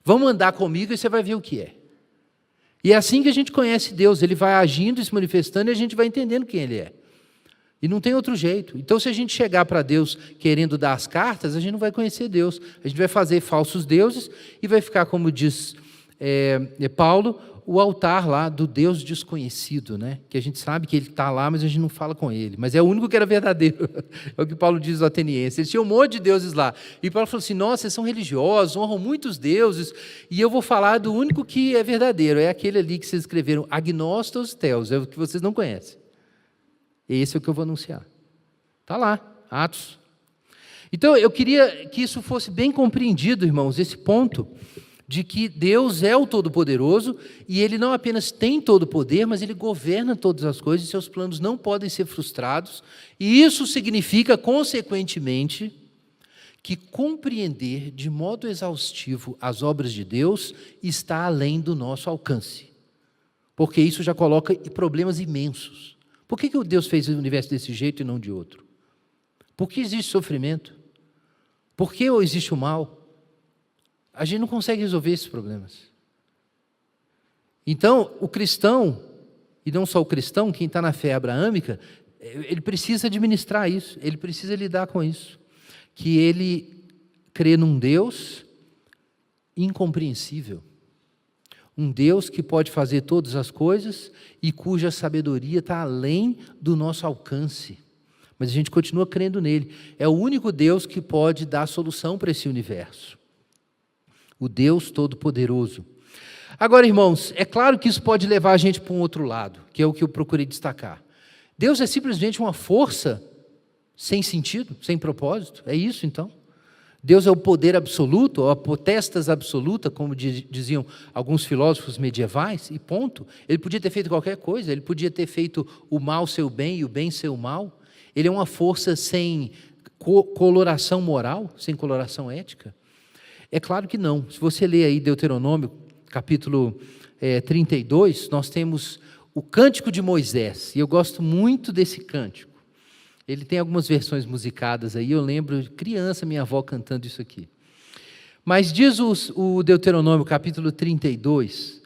Vamos andar comigo e você vai ver o que é. E é assim que a gente conhece Deus. Ele vai agindo e se manifestando e a gente vai entendendo quem Ele é. E não tem outro jeito. Então, se a gente chegar para Deus querendo dar as cartas, a gente não vai conhecer Deus. A gente vai fazer falsos deuses e vai ficar, como diz Paulo, o altar lá do Deus desconhecido, né? Que a gente sabe que ele está lá, mas a gente não fala com ele. Mas é o único que era verdadeiro. É o que Paulo diz aos atenienses. Eles tinham um monte de deuses lá. E Paulo falou assim, nossa, vocês são religiosos, honram muitos deuses, e eu vou falar do único que é verdadeiro. É aquele ali que vocês escreveram, agnostos theos, é o que vocês não conhecem. Esse é o que eu vou anunciar. Está lá, Atos. Então, eu queria que isso fosse bem compreendido, irmãos, esse ponto de que Deus é o Todo-Poderoso e Ele não apenas tem todo o poder, mas Ele governa todas as coisas e seus planos não podem ser frustrados. E isso significa, consequentemente, que compreender de modo exaustivo as obras de Deus está além do nosso alcance. Porque isso já coloca problemas imensos. Por que Deus fez o universo desse jeito e não de outro? Por que existe sofrimento? Por que existe o mal? A gente não consegue resolver esses problemas. Então, o cristão, e não só o cristão, quem está na fé abraâmica, ele precisa administrar isso, ele precisa lidar com isso. Que ele crê num Deus incompreensível. Um Deus que pode fazer todas as coisas e cuja sabedoria está além do nosso alcance. Mas a gente continua crendo nele. É o único Deus que pode dar solução para esse universo. O Deus Todo-Poderoso. Agora, irmãos, é claro que isso pode levar a gente para um outro lado, que é o que eu procurei destacar. Deus é simplesmente uma força sem sentido, sem propósito. É isso, então? Deus é o poder absoluto, ou a potestas absoluta, como diziam alguns filósofos medievais, e ponto. Ele podia ter feito qualquer coisa, ele podia ter feito o mal ser o bem e o bem ser o mal. Ele é uma força sem coloração moral, sem coloração ética? É claro que não. Se você ler aí Deuteronômio, capítulo 32, nós temos o Cântico de Moisés, e eu gosto muito desse cântico. Ele tem algumas versões musicadas aí, eu lembro, criança, minha avó cantando isso aqui. Mas diz o Deuteronômio, capítulo 32,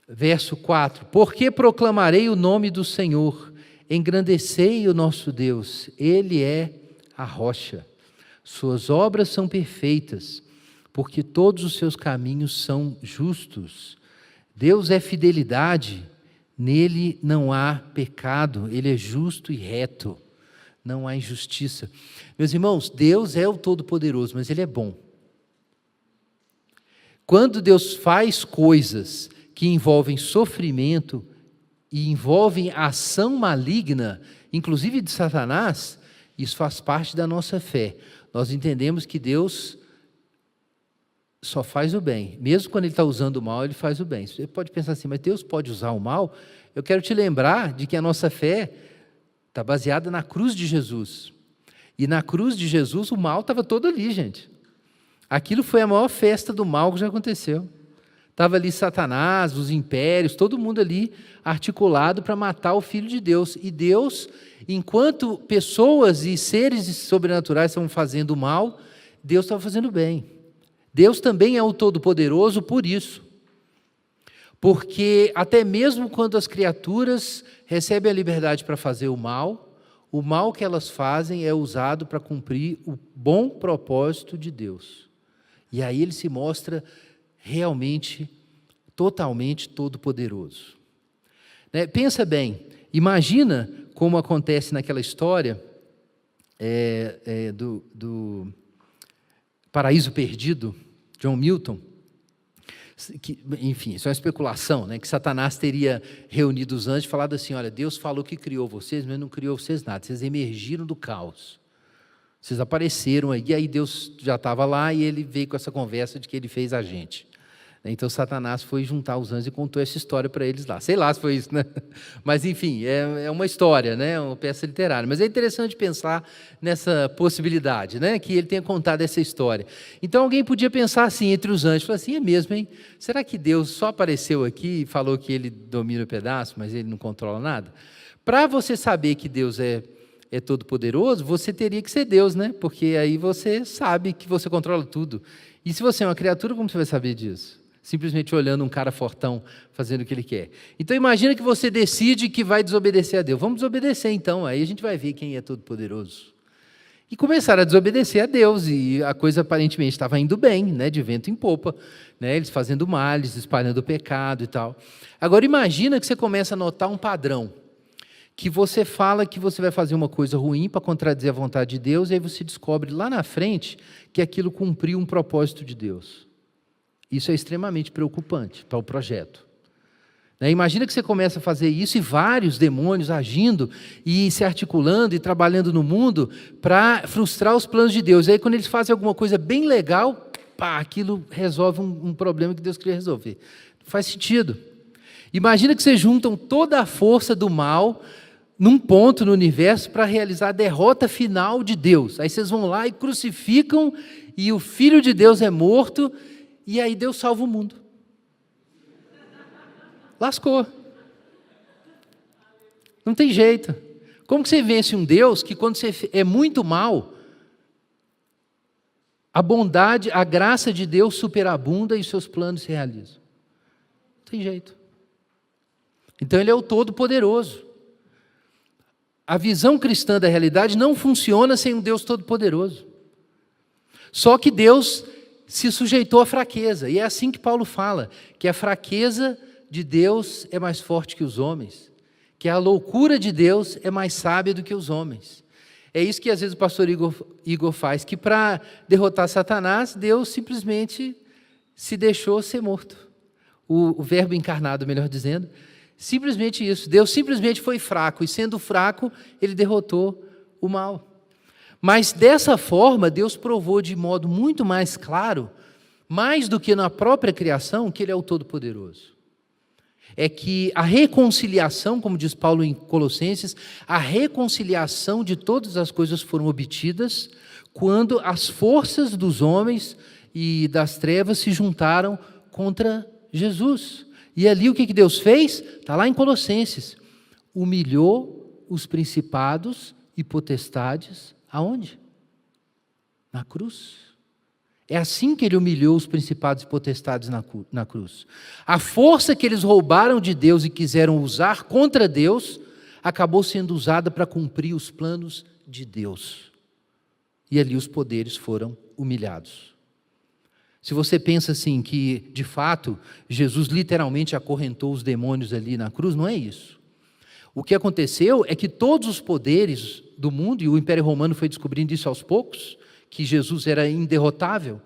verso 4, porque proclamarei o nome do Senhor, engrandecei o nosso Deus, Ele é a rocha, suas obras são perfeitas, porque todos os seus caminhos são justos. Deus é fidelidade, nele não há pecado, ele é justo e reto, não há injustiça. Meus irmãos, Deus é o Todo-Poderoso, mas ele é bom. Quando Deus faz coisas que envolvem sofrimento e envolvem ação maligna, inclusive de Satanás, isso faz parte da nossa fé. Nós entendemos que Deus só faz o bem. Mesmo quando Ele está usando o mal, Ele faz o bem. Você pode pensar assim, mas Deus pode usar o mal? Eu quero te lembrar de que a nossa fé está baseada na cruz de Jesus. E na cruz de Jesus o mal estava todo ali, gente. Aquilo foi a maior festa do mal que já aconteceu. Estava ali Satanás, os impérios, todo mundo ali articulado para matar o Filho de Deus. E Deus, enquanto pessoas e seres sobrenaturais estavam fazendo o mal, Deus estava fazendo o bem. Deus também é o Todo-Poderoso por isso. Porque até mesmo quando as criaturas recebem a liberdade para fazer o mal que elas fazem é usado para cumprir o bom propósito de Deus. E aí ele se mostra realmente, totalmente Todo-Poderoso. Pensa bem, imagina como acontece naquela história do Paraíso Perdido, John Milton, que, enfim, isso é uma especulação, né, que Satanás teria reunido os anjos e falado assim, olha, Deus falou que criou vocês, mas não criou vocês nada, vocês emergiram do caos, vocês apareceram aí, e aí Deus já estava lá e ele veio com essa conversa de que ele fez a gente. Então Satanás foi juntar os anjos e contou essa história para eles lá. Sei lá se foi isso, né? Mas enfim, é uma história, né? Uma peça literária. Mas é interessante pensar nessa possibilidade, né? Que ele tenha contado essa história. Então alguém podia pensar assim entre os anjos, falar assim, é mesmo, hein? Será que Deus só apareceu aqui e falou que ele domina o pedaço, mas ele não controla nada? Para você saber que Deus é todo poderoso, você teria que ser Deus, né? Porque aí você sabe que você controla tudo. E se você é uma criatura, como você vai saber disso? simplesmente olhando um cara fortão fazendo o que ele quer. Então imagina que você decide que vai desobedecer a Deus. Vamos desobedecer então, aí a gente vai ver quem é todo poderoso. E começaram a desobedecer a Deus, e a coisa aparentemente estava indo bem, né, de vento em popa, né, eles fazendo males, espalhando o pecado e tal. Agora imagina que você começa a notar um padrão, que você fala que você vai fazer uma coisa ruim para contradizer a vontade de Deus, e aí você descobre lá na frente que aquilo cumpriu um propósito de Deus. Isso é extremamente preocupante para o projeto. Imagina que você começa a fazer isso e vários demônios agindo e se articulando e trabalhando no mundo para frustrar os planos de Deus. E aí quando eles fazem alguma coisa bem legal, pá, aquilo resolve um problema que Deus queria resolver. Não faz sentido. Imagina que vocês juntam toda a força do mal num ponto no universo para realizar a derrota final de Deus. Aí vocês vão lá e crucificam e o Filho de Deus é morto e aí Deus salva o mundo. Lascou. Não tem jeito. Como que você vence um Deus que quando você é muito mal, a bondade, a graça de Deus superabunda e os seus planos se realizam? Não tem jeito. Então ele é o Todo-Poderoso. A visão cristã da realidade não funciona sem um Deus Todo-Poderoso. Só que Deus se sujeitou à fraqueza. E é assim que Paulo fala, que a fraqueza de Deus é mais forte que os homens, que a loucura de Deus é mais sábia do que os homens. É isso que às vezes o pastor Igor faz, que para derrotar Satanás, Deus simplesmente se deixou ser morto. O verbo encarnado, melhor dizendo, simplesmente isso. Deus simplesmente foi fraco, e sendo fraco, ele derrotou o mal. Mas dessa forma, Deus provou de modo muito mais claro, mais do que na própria criação, que ele é o Todo-Poderoso. É que a reconciliação, como diz Paulo em Colossenses, a reconciliação de todas as coisas foram obtidas quando as forças dos homens e das trevas se juntaram contra Jesus. E ali o que Deus fez? Está lá em Colossenses. Humilhou os principados e potestades, aonde? Na cruz. É assim que ele humilhou os principados e potestades na cruz. A força que eles roubaram de Deus e quiseram usar contra Deus, acabou sendo usada para cumprir os planos de Deus. E ali os poderes foram humilhados. Se você pensa assim que, de fato, Jesus literalmente acorrentou os demônios ali na cruz, não é isso. O que aconteceu é que todos os poderes do mundo, e o Império Romano foi descobrindo isso aos poucos, que Jesus era inderrotável,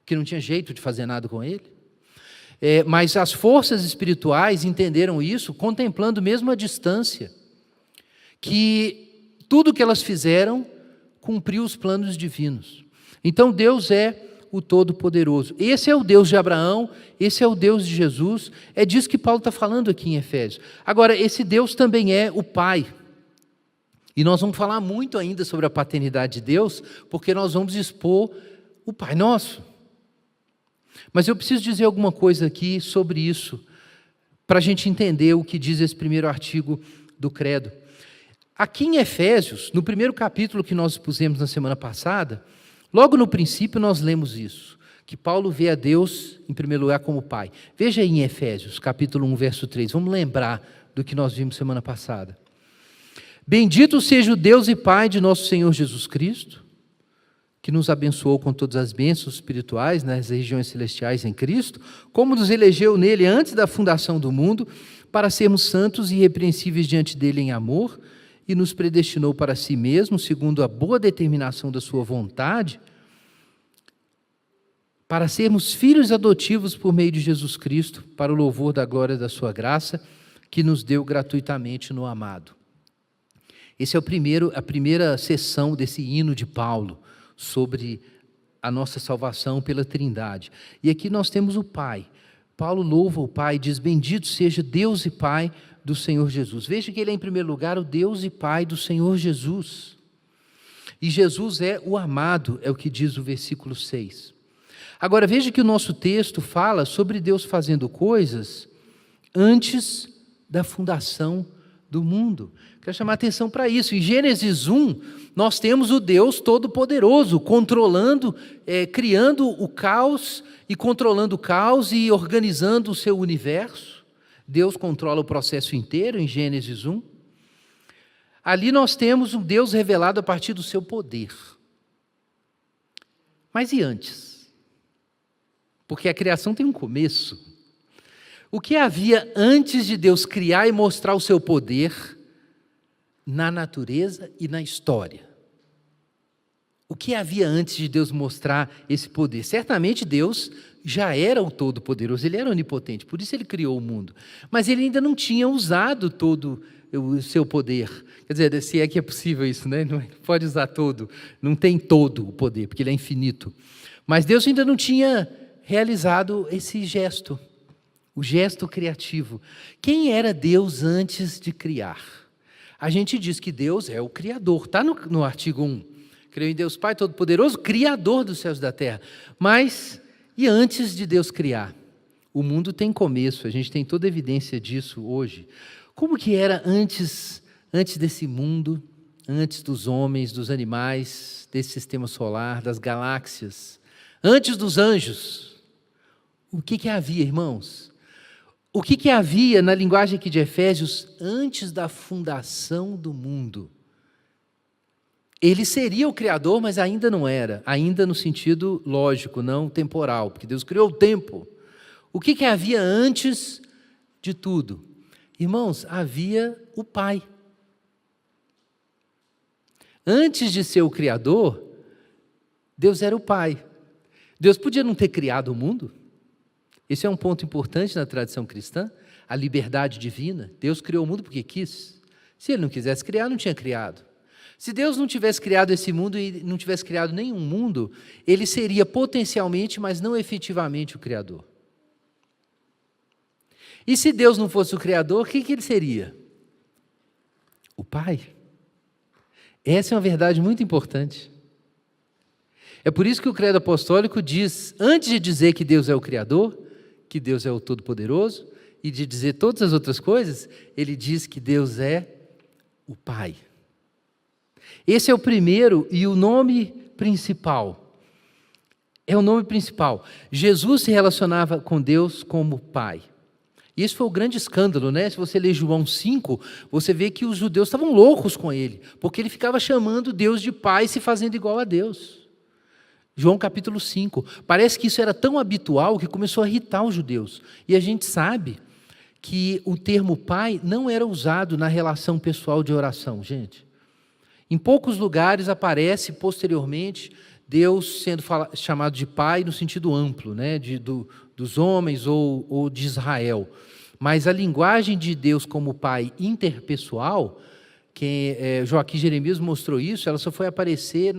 que não tinha jeito de fazer nada com ele. Mas as forças espirituais entenderam isso, contemplando mesmo a distância, que tudo que elas fizeram cumpriu os planos divinos. Então Deus é o Todo-Poderoso. Esse é o Deus de Abraão, esse é o Deus de Jesus, é disso que Paulo está falando aqui em Efésios. Agora, esse Deus também é o Pai. E nós vamos falar muito ainda sobre a paternidade de Deus, porque nós vamos expor o Pai Nosso. Mas eu preciso dizer alguma coisa aqui sobre isso, para a gente entender o que diz esse primeiro artigo do Credo. Aqui em Efésios, no primeiro capítulo que nós expusemos na semana passada, logo no princípio nós lemos isso, que Paulo vê a Deus, em primeiro lugar, como Pai. Veja aí em Efésios, capítulo 1, verso 3, vamos lembrar do que nós vimos semana passada. Bendito seja o Deus e Pai de nosso Senhor Jesus Cristo, que nos abençoou com todas as bênçãos espirituais nas regiões celestiais em Cristo, como nos elegeu nele antes da fundação do mundo, para sermos santos e irrepreensíveis diante dele em amor, e nos predestinou para si mesmo, segundo a boa determinação da sua vontade, para sermos filhos adotivos por meio de Jesus Cristo, para o louvor da glória da sua graça, que nos deu gratuitamente no amado. Essa é a primeira sessão desse hino de Paulo, sobre a nossa salvação pela Trindade. E aqui nós temos o Pai. Paulo louva o Pai e diz, bendito seja Deus e Pai do Senhor Jesus. Veja que ele é, em primeiro lugar, o Deus e Pai do Senhor Jesus. E Jesus é o amado, é o que diz o versículo 6. Agora, veja que o nosso texto fala sobre Deus fazendo coisas antes da fundação do mundo. Quero chamar a atenção para isso. Em Gênesis 1, nós temos o Deus Todo-Poderoso, controlando, criando o caos, e controlando o caos e organizando o seu universo. Deus controla o processo inteiro, em Gênesis 1. Ali nós temos um Deus revelado a partir do seu poder. Mas e antes? Porque a criação tem um começo. O que havia antes de Deus criar e mostrar o seu poder na natureza e na história? O que havia antes de Deus mostrar esse poder? Certamente Deus já era o Todo-Poderoso, Ele era onipotente, por isso Ele criou o mundo. Mas Ele ainda não tinha usado todo o seu poder. Quer dizer, se é que é possível isso, né? Não pode usar todo, não tem todo o poder, porque Ele é infinito. Mas Deus ainda não tinha realizado esse gesto, o gesto criativo. Quem era Deus antes de criar? A gente diz que Deus é o Criador, está no artigo 1. Creio em Deus Pai Todo-Poderoso, Criador dos céus e da terra. Mas, e antes de Deus criar? O mundo tem começo, a gente tem toda a evidência disso hoje. Como que era antes desse mundo, antes dos homens, dos animais, desse sistema solar, das galáxias, antes dos anjos? O que havia, irmãos? O que havia na linguagem aqui de Efésios antes da fundação do mundo? Ele seria o Criador, mas ainda não era, ainda no sentido lógico, não temporal, porque Deus criou o tempo. O que havia antes de tudo? Irmãos, havia o Pai. Antes de ser o Criador, Deus era o Pai. Deus podia não ter criado o mundo? Esse é um ponto importante na tradição cristã, a liberdade divina. Deus criou o mundo porque quis. Se Ele não quisesse criar, não tinha criado. Se Deus não tivesse criado esse mundo e não tivesse criado nenhum mundo, Ele seria potencialmente, mas não efetivamente o Criador. E se Deus não fosse o Criador, o que Ele seria? O Pai. Essa é uma verdade muito importante. É por isso que o credo apostólico diz, antes de dizer que Deus é o Criador, que Deus é o Todo-Poderoso, e de dizer todas as outras coisas, ele diz que Deus é o Pai. Esse é o primeiro e o nome principal. É o nome principal. Jesus se relacionava com Deus como Pai. E esse foi o grande escândalo, né? Se você ler João 5, você vê que os judeus estavam loucos com ele, porque ele ficava chamando Deus de Pai e se fazendo igual a Deus. João capítulo 5. Parece que isso era tão habitual que começou a irritar os judeus. E a gente sabe que o termo pai não era usado na relação pessoal de oração, gente. Em poucos lugares aparece posteriormente Deus sendo chamado de pai no sentido amplo, né? Dos homens ou de Israel. Mas a linguagem de Deus como pai interpessoal, Joaquim Jeremias mostrou isso, ela só foi aparecer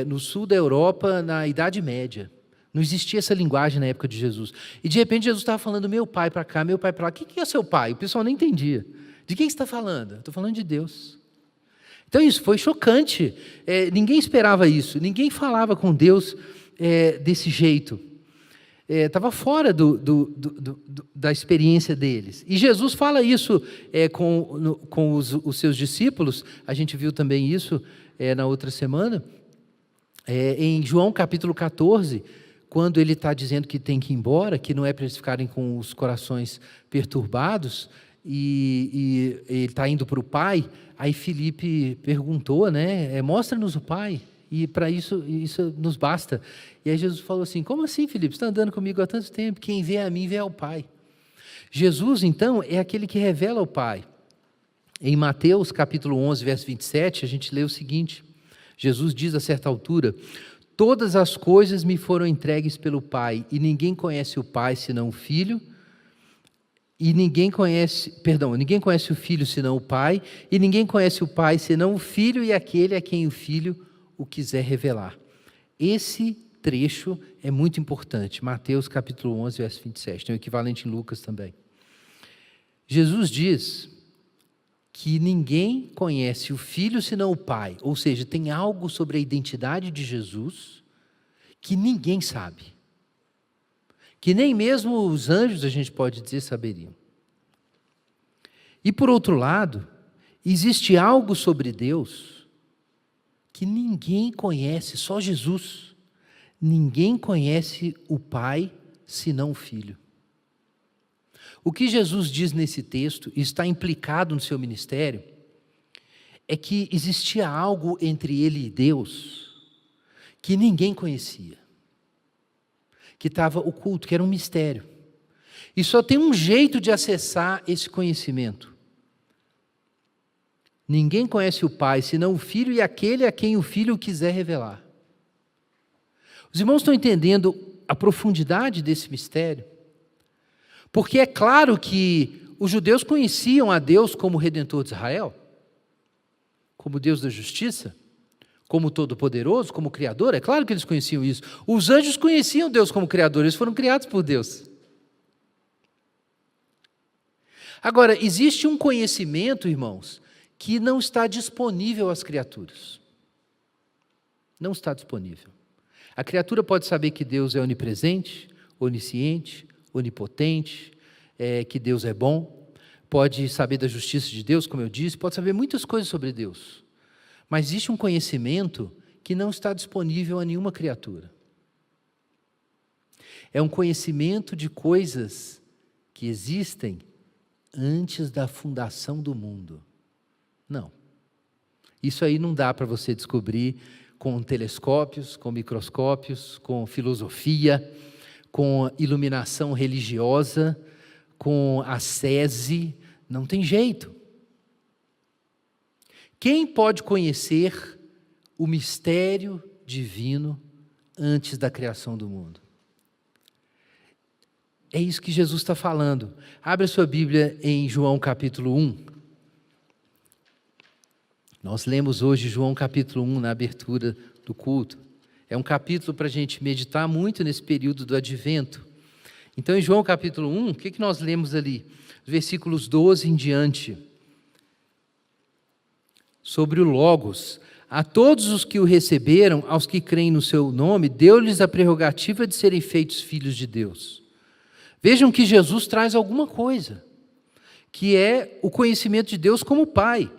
no sul da Europa, na Idade Média. Não existia essa linguagem na época de Jesus. E de repente Jesus estava falando, meu pai para cá, meu pai para lá. Quem que é seu pai? O pessoal nem entendia. De quem você está falando? Estou falando de Deus. Então isso foi chocante. Ninguém esperava isso. Ninguém falava com Deus desse jeito. Estava fora da experiência deles. E Jesus fala isso com os seus discípulos. A gente viu também isso na outra semana. Em João capítulo 14, quando ele está dizendo que tem que ir embora, que não é para eles ficarem com os corações perturbados, e ele está indo para o Pai, aí Filipe perguntou, né? Mostra-nos o Pai, e para isso nos basta. E aí Jesus falou assim, como assim, Filipe? Você está andando comigo há tanto tempo, quem vê a mim vê ao Pai. Jesus, então, é aquele que revela o Pai. Em Mateus capítulo 11, verso 27, a gente lê o seguinte, Jesus diz a certa altura, todas as coisas me foram entregues pelo Pai, e ninguém conhece o Pai senão o Filho, ninguém conhece o Filho senão o Pai, e ninguém conhece o Pai senão o Filho e aquele a quem o Filho o quiser revelar. Esse trecho é muito importante, Mateus capítulo 11, verso 27, tem o equivalente em Lucas também. Jesus diz que ninguém conhece o Filho senão o Pai, ou seja, tem algo sobre a identidade de Jesus que ninguém sabe, que nem mesmo os anjos, a gente pode dizer, saberiam. E por outro lado, existe algo sobre Deus que ninguém conhece, só Jesus. Ninguém conhece o Pai senão o Filho. O que Jesus diz nesse texto, e está implicado no seu ministério, é que existia algo entre ele e Deus que ninguém conhecia, que estava oculto, que era um mistério. E só tem um jeito de acessar esse conhecimento. Ninguém conhece o Pai senão o Filho e aquele a quem o Filho quiser revelar. Os irmãos estão entendendo a profundidade desse mistério? Porque é claro que os judeus conheciam a Deus como Redentor de Israel, como Deus da justiça, como Todo-Poderoso, como Criador, é claro que eles conheciam isso. Os anjos conheciam Deus como Criador, eles foram criados por Deus. Agora, existe um conhecimento, irmãos, que não está disponível às criaturas. Não está disponível. A criatura pode saber que Deus é onipresente, onisciente, onipotente, que Deus é bom, pode saber da justiça de Deus, como eu disse, pode saber muitas coisas sobre Deus. Mas existe um conhecimento que não está disponível a nenhuma criatura. É um conhecimento de coisas que existem antes da fundação do mundo. Não. Isso aí não dá para você descobrir com telescópios, com microscópios, com filosofia, com iluminação religiosa, com ascese, não tem jeito. Quem pode conhecer o mistério divino antes da criação do mundo? É isso que Jesus está falando. Abre a sua Bíblia em João capítulo 1. Nós lemos hoje João capítulo 1 na abertura do culto. É um capítulo para a gente meditar muito nesse período do Advento. Então, em João capítulo 1, o que nós lemos ali? Versículos 12 em diante. Sobre o Logos. A todos os que o receberam, aos que creem no seu nome, deu-lhes a prerrogativa de serem feitos filhos de Deus. Vejam que Jesus traz alguma coisa, que é o conhecimento de Deus como Pai,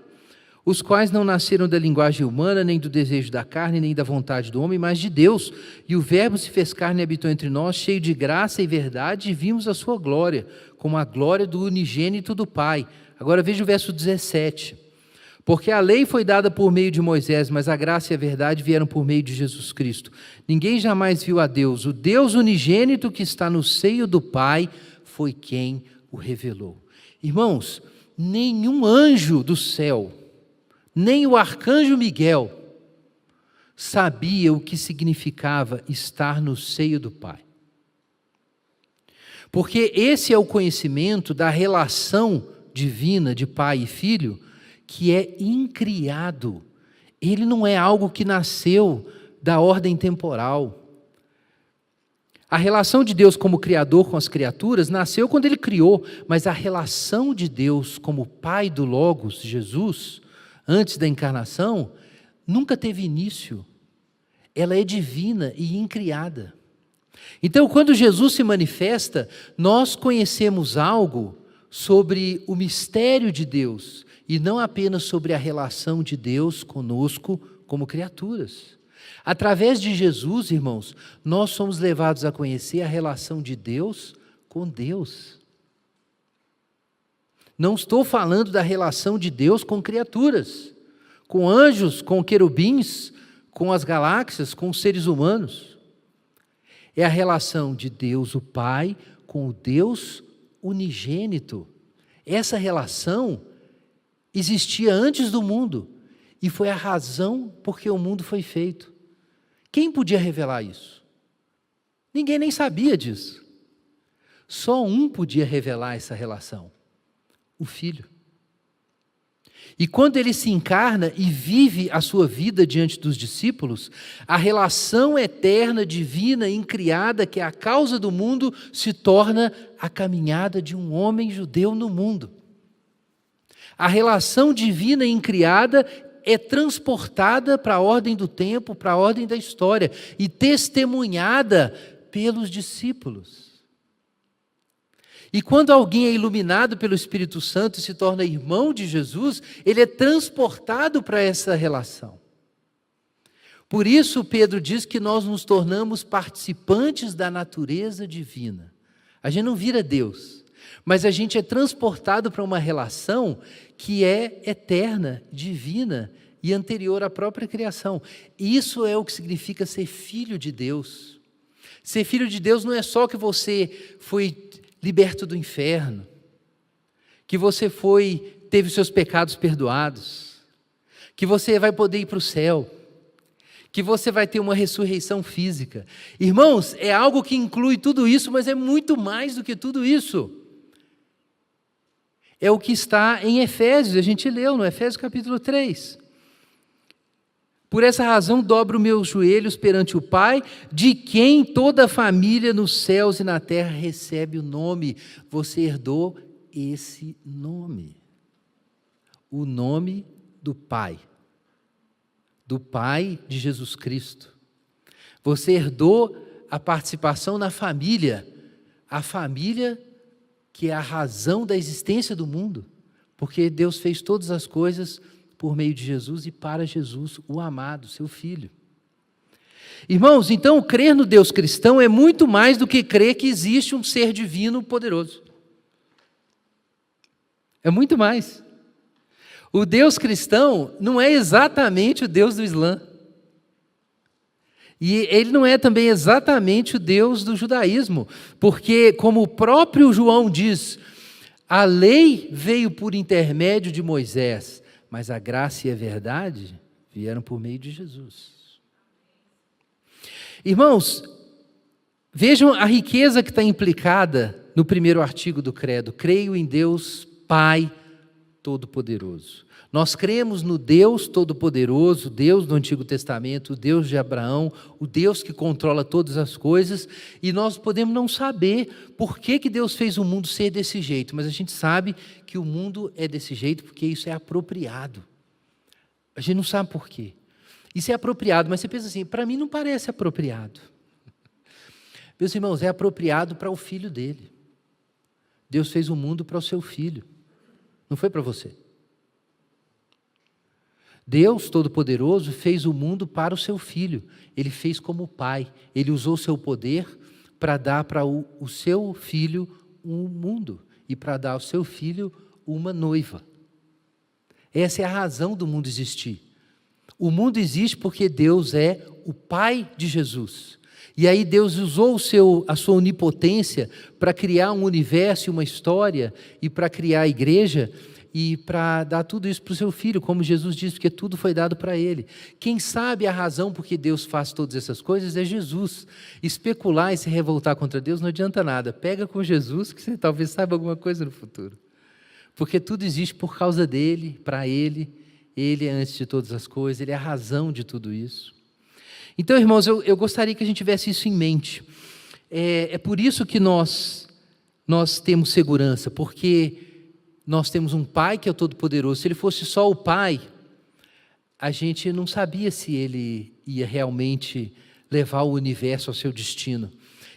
os quais não nasceram da linguagem humana, nem do desejo da carne, nem da vontade do homem, mas de Deus. E o Verbo se fez carne e habitou entre nós, cheio de graça e verdade, e vimos a sua glória, como a glória do unigênito do Pai. Agora veja o verso 17. Porque a lei foi dada por meio de Moisés, mas a graça e a verdade vieram por meio de Jesus Cristo. Ninguém jamais viu a Deus. O Deus unigênito que está no seio do Pai foi quem o revelou. Irmãos, nenhum anjo do céu, nem o arcanjo Miguel, sabia o que significava estar no seio do Pai. Porque esse é o conhecimento da relação divina de Pai e Filho, que é incriado. Ele não é algo que nasceu da ordem temporal. A relação de Deus como Criador com as criaturas nasceu quando Ele criou, mas a relação de Deus como Pai do Logos, Jesus, antes da encarnação, nunca teve início. Ela é divina e incriada. Então, quando Jesus se manifesta, nós conhecemos algo sobre o mistério de Deus, e não apenas sobre a relação de Deus conosco como criaturas. Através de Jesus, irmãos, nós somos levados a conhecer a relação de Deus com Deus. Não estou falando da relação de Deus com criaturas, com anjos, com querubins, com as galáxias, com os seres humanos. É a relação de Deus, o Pai, com o Deus unigênito. Essa relação existia antes do mundo e foi a razão por que o mundo foi feito. Quem podia revelar isso? Ninguém nem sabia disso. Só um podia revelar essa relação: o Filho. E quando ele se encarna e vive a sua vida diante dos discípulos, a relação eterna, divina, incriada, que é a causa do mundo, se torna a caminhada de um homem judeu no mundo. A relação divina e incriada é transportada para a ordem do tempo, para a ordem da história, e testemunhada pelos discípulos. E quando alguém é iluminado pelo Espírito Santo e se torna irmão de Jesus, ele é transportado para essa relação. Por isso, Pedro diz que nós nos tornamos participantes da natureza divina. A gente não vira Deus, mas a gente é transportado para uma relação que é eterna, divina e anterior à própria criação. Isso é o que significa ser filho de Deus. Ser filho de Deus não é só que você foi liberto do inferno, que você teve seus pecados perdoados, que você vai poder ir para o céu, que você vai ter uma ressurreição física. Irmãos, é algo que inclui tudo isso, mas é muito mais do que tudo isso. É o que está em Efésios, a gente leu no Efésios capítulo 3. Por essa razão, dobro meus joelhos perante o Pai, de quem toda a família nos céus e na terra recebe o nome. Você herdou esse nome. O nome do Pai de Jesus Cristo. Você herdou a participação na família, a família que é a razão da existência do mundo, porque Deus fez todas as coisas por meio de Jesus e para Jesus, o amado, seu Filho. Irmãos, então crer no Deus cristão é muito mais do que crer que existe um ser divino poderoso. É muito mais. O Deus cristão não é exatamente o Deus do Islã. E ele não é também exatamente o Deus do judaísmo, porque, como o próprio João diz, a lei veio por intermédio de Moisés, mas a graça e a verdade vieram por meio de Jesus. Irmãos, vejam a riqueza que está implicada no primeiro artigo do credo. Creio em Deus Pai Todo-Poderoso. Nós cremos no Deus Todo-Poderoso, Deus do Antigo Testamento, o Deus de Abraão, o Deus que controla todas as coisas, e nós podemos não saber por que Deus fez o mundo ser desse jeito, mas a gente sabe que o mundo é desse jeito porque isso é apropriado. A gente não sabe por quê. Isso é apropriado, mas você pensa assim, para mim não parece apropriado. Meus irmãos, é apropriado para o filho dele. Deus fez o mundo para o seu filho, não foi para você. Deus Todo-Poderoso fez o mundo para o seu Filho. Ele fez como Pai. Ele usou o seu poder para dar para o seu Filho um mundo e para dar ao seu Filho uma noiva. Essa é a razão do mundo existir. O mundo existe porque Deus é o Pai de Jesus. E aí Deus usou a sua onipotência para criar um universo e uma história e para criar a igreja e para dar tudo isso para o seu filho, como Jesus disse, porque tudo foi dado para ele. Quem sabe a razão por que Deus faz todas essas coisas é Jesus. Especular e se revoltar contra Deus não adianta nada. Pega com Jesus que você talvez saiba alguma coisa no futuro. Porque tudo existe por causa dele, para ele. Ele é antes de todas as coisas, ele é a razão de tudo isso. Então, irmãos, eu gostaria que a gente tivesse isso em mente. É por isso que nós temos segurança, porque nós temos um Pai que é o Todo-Poderoso. Se ele fosse só o Pai, a gente não sabia se ele ia realmente levar o universo ao seu destino.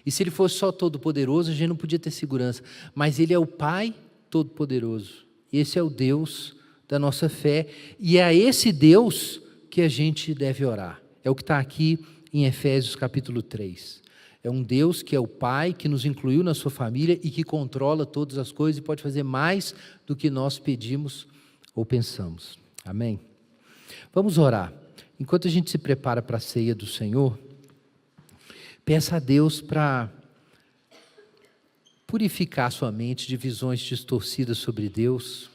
E se ele fosse só Todo-Poderoso, a gente não podia ter segurança. Mas ele é o Pai Todo-Poderoso. Esse é o Deus da nossa fé. E é a esse Deus que a gente deve orar. É o que está aqui em Efésios capítulo 3. É um Deus que é o Pai, que nos incluiu na sua família e que controla todas as coisas e pode fazer mais do que nós pedimos ou pensamos. Amém? Vamos orar. Enquanto a gente se prepara para a ceia do Senhor, peça a Deus para purificar sua mente de visões distorcidas sobre Deus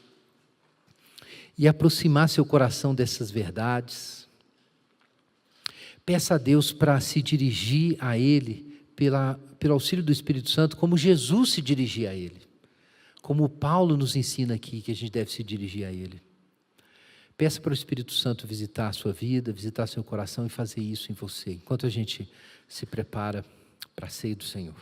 e aproximar seu coração dessas verdades. Peça a Deus para se dirigir a Ele pelo auxílio do Espírito Santo, como Jesus se dirigia a Ele. Como Paulo nos ensina aqui que a gente deve se dirigir a Ele. Peça para o Espírito Santo visitar a sua vida, visitar seu coração e fazer isso em você, enquanto a gente se prepara para a ceia do Senhor.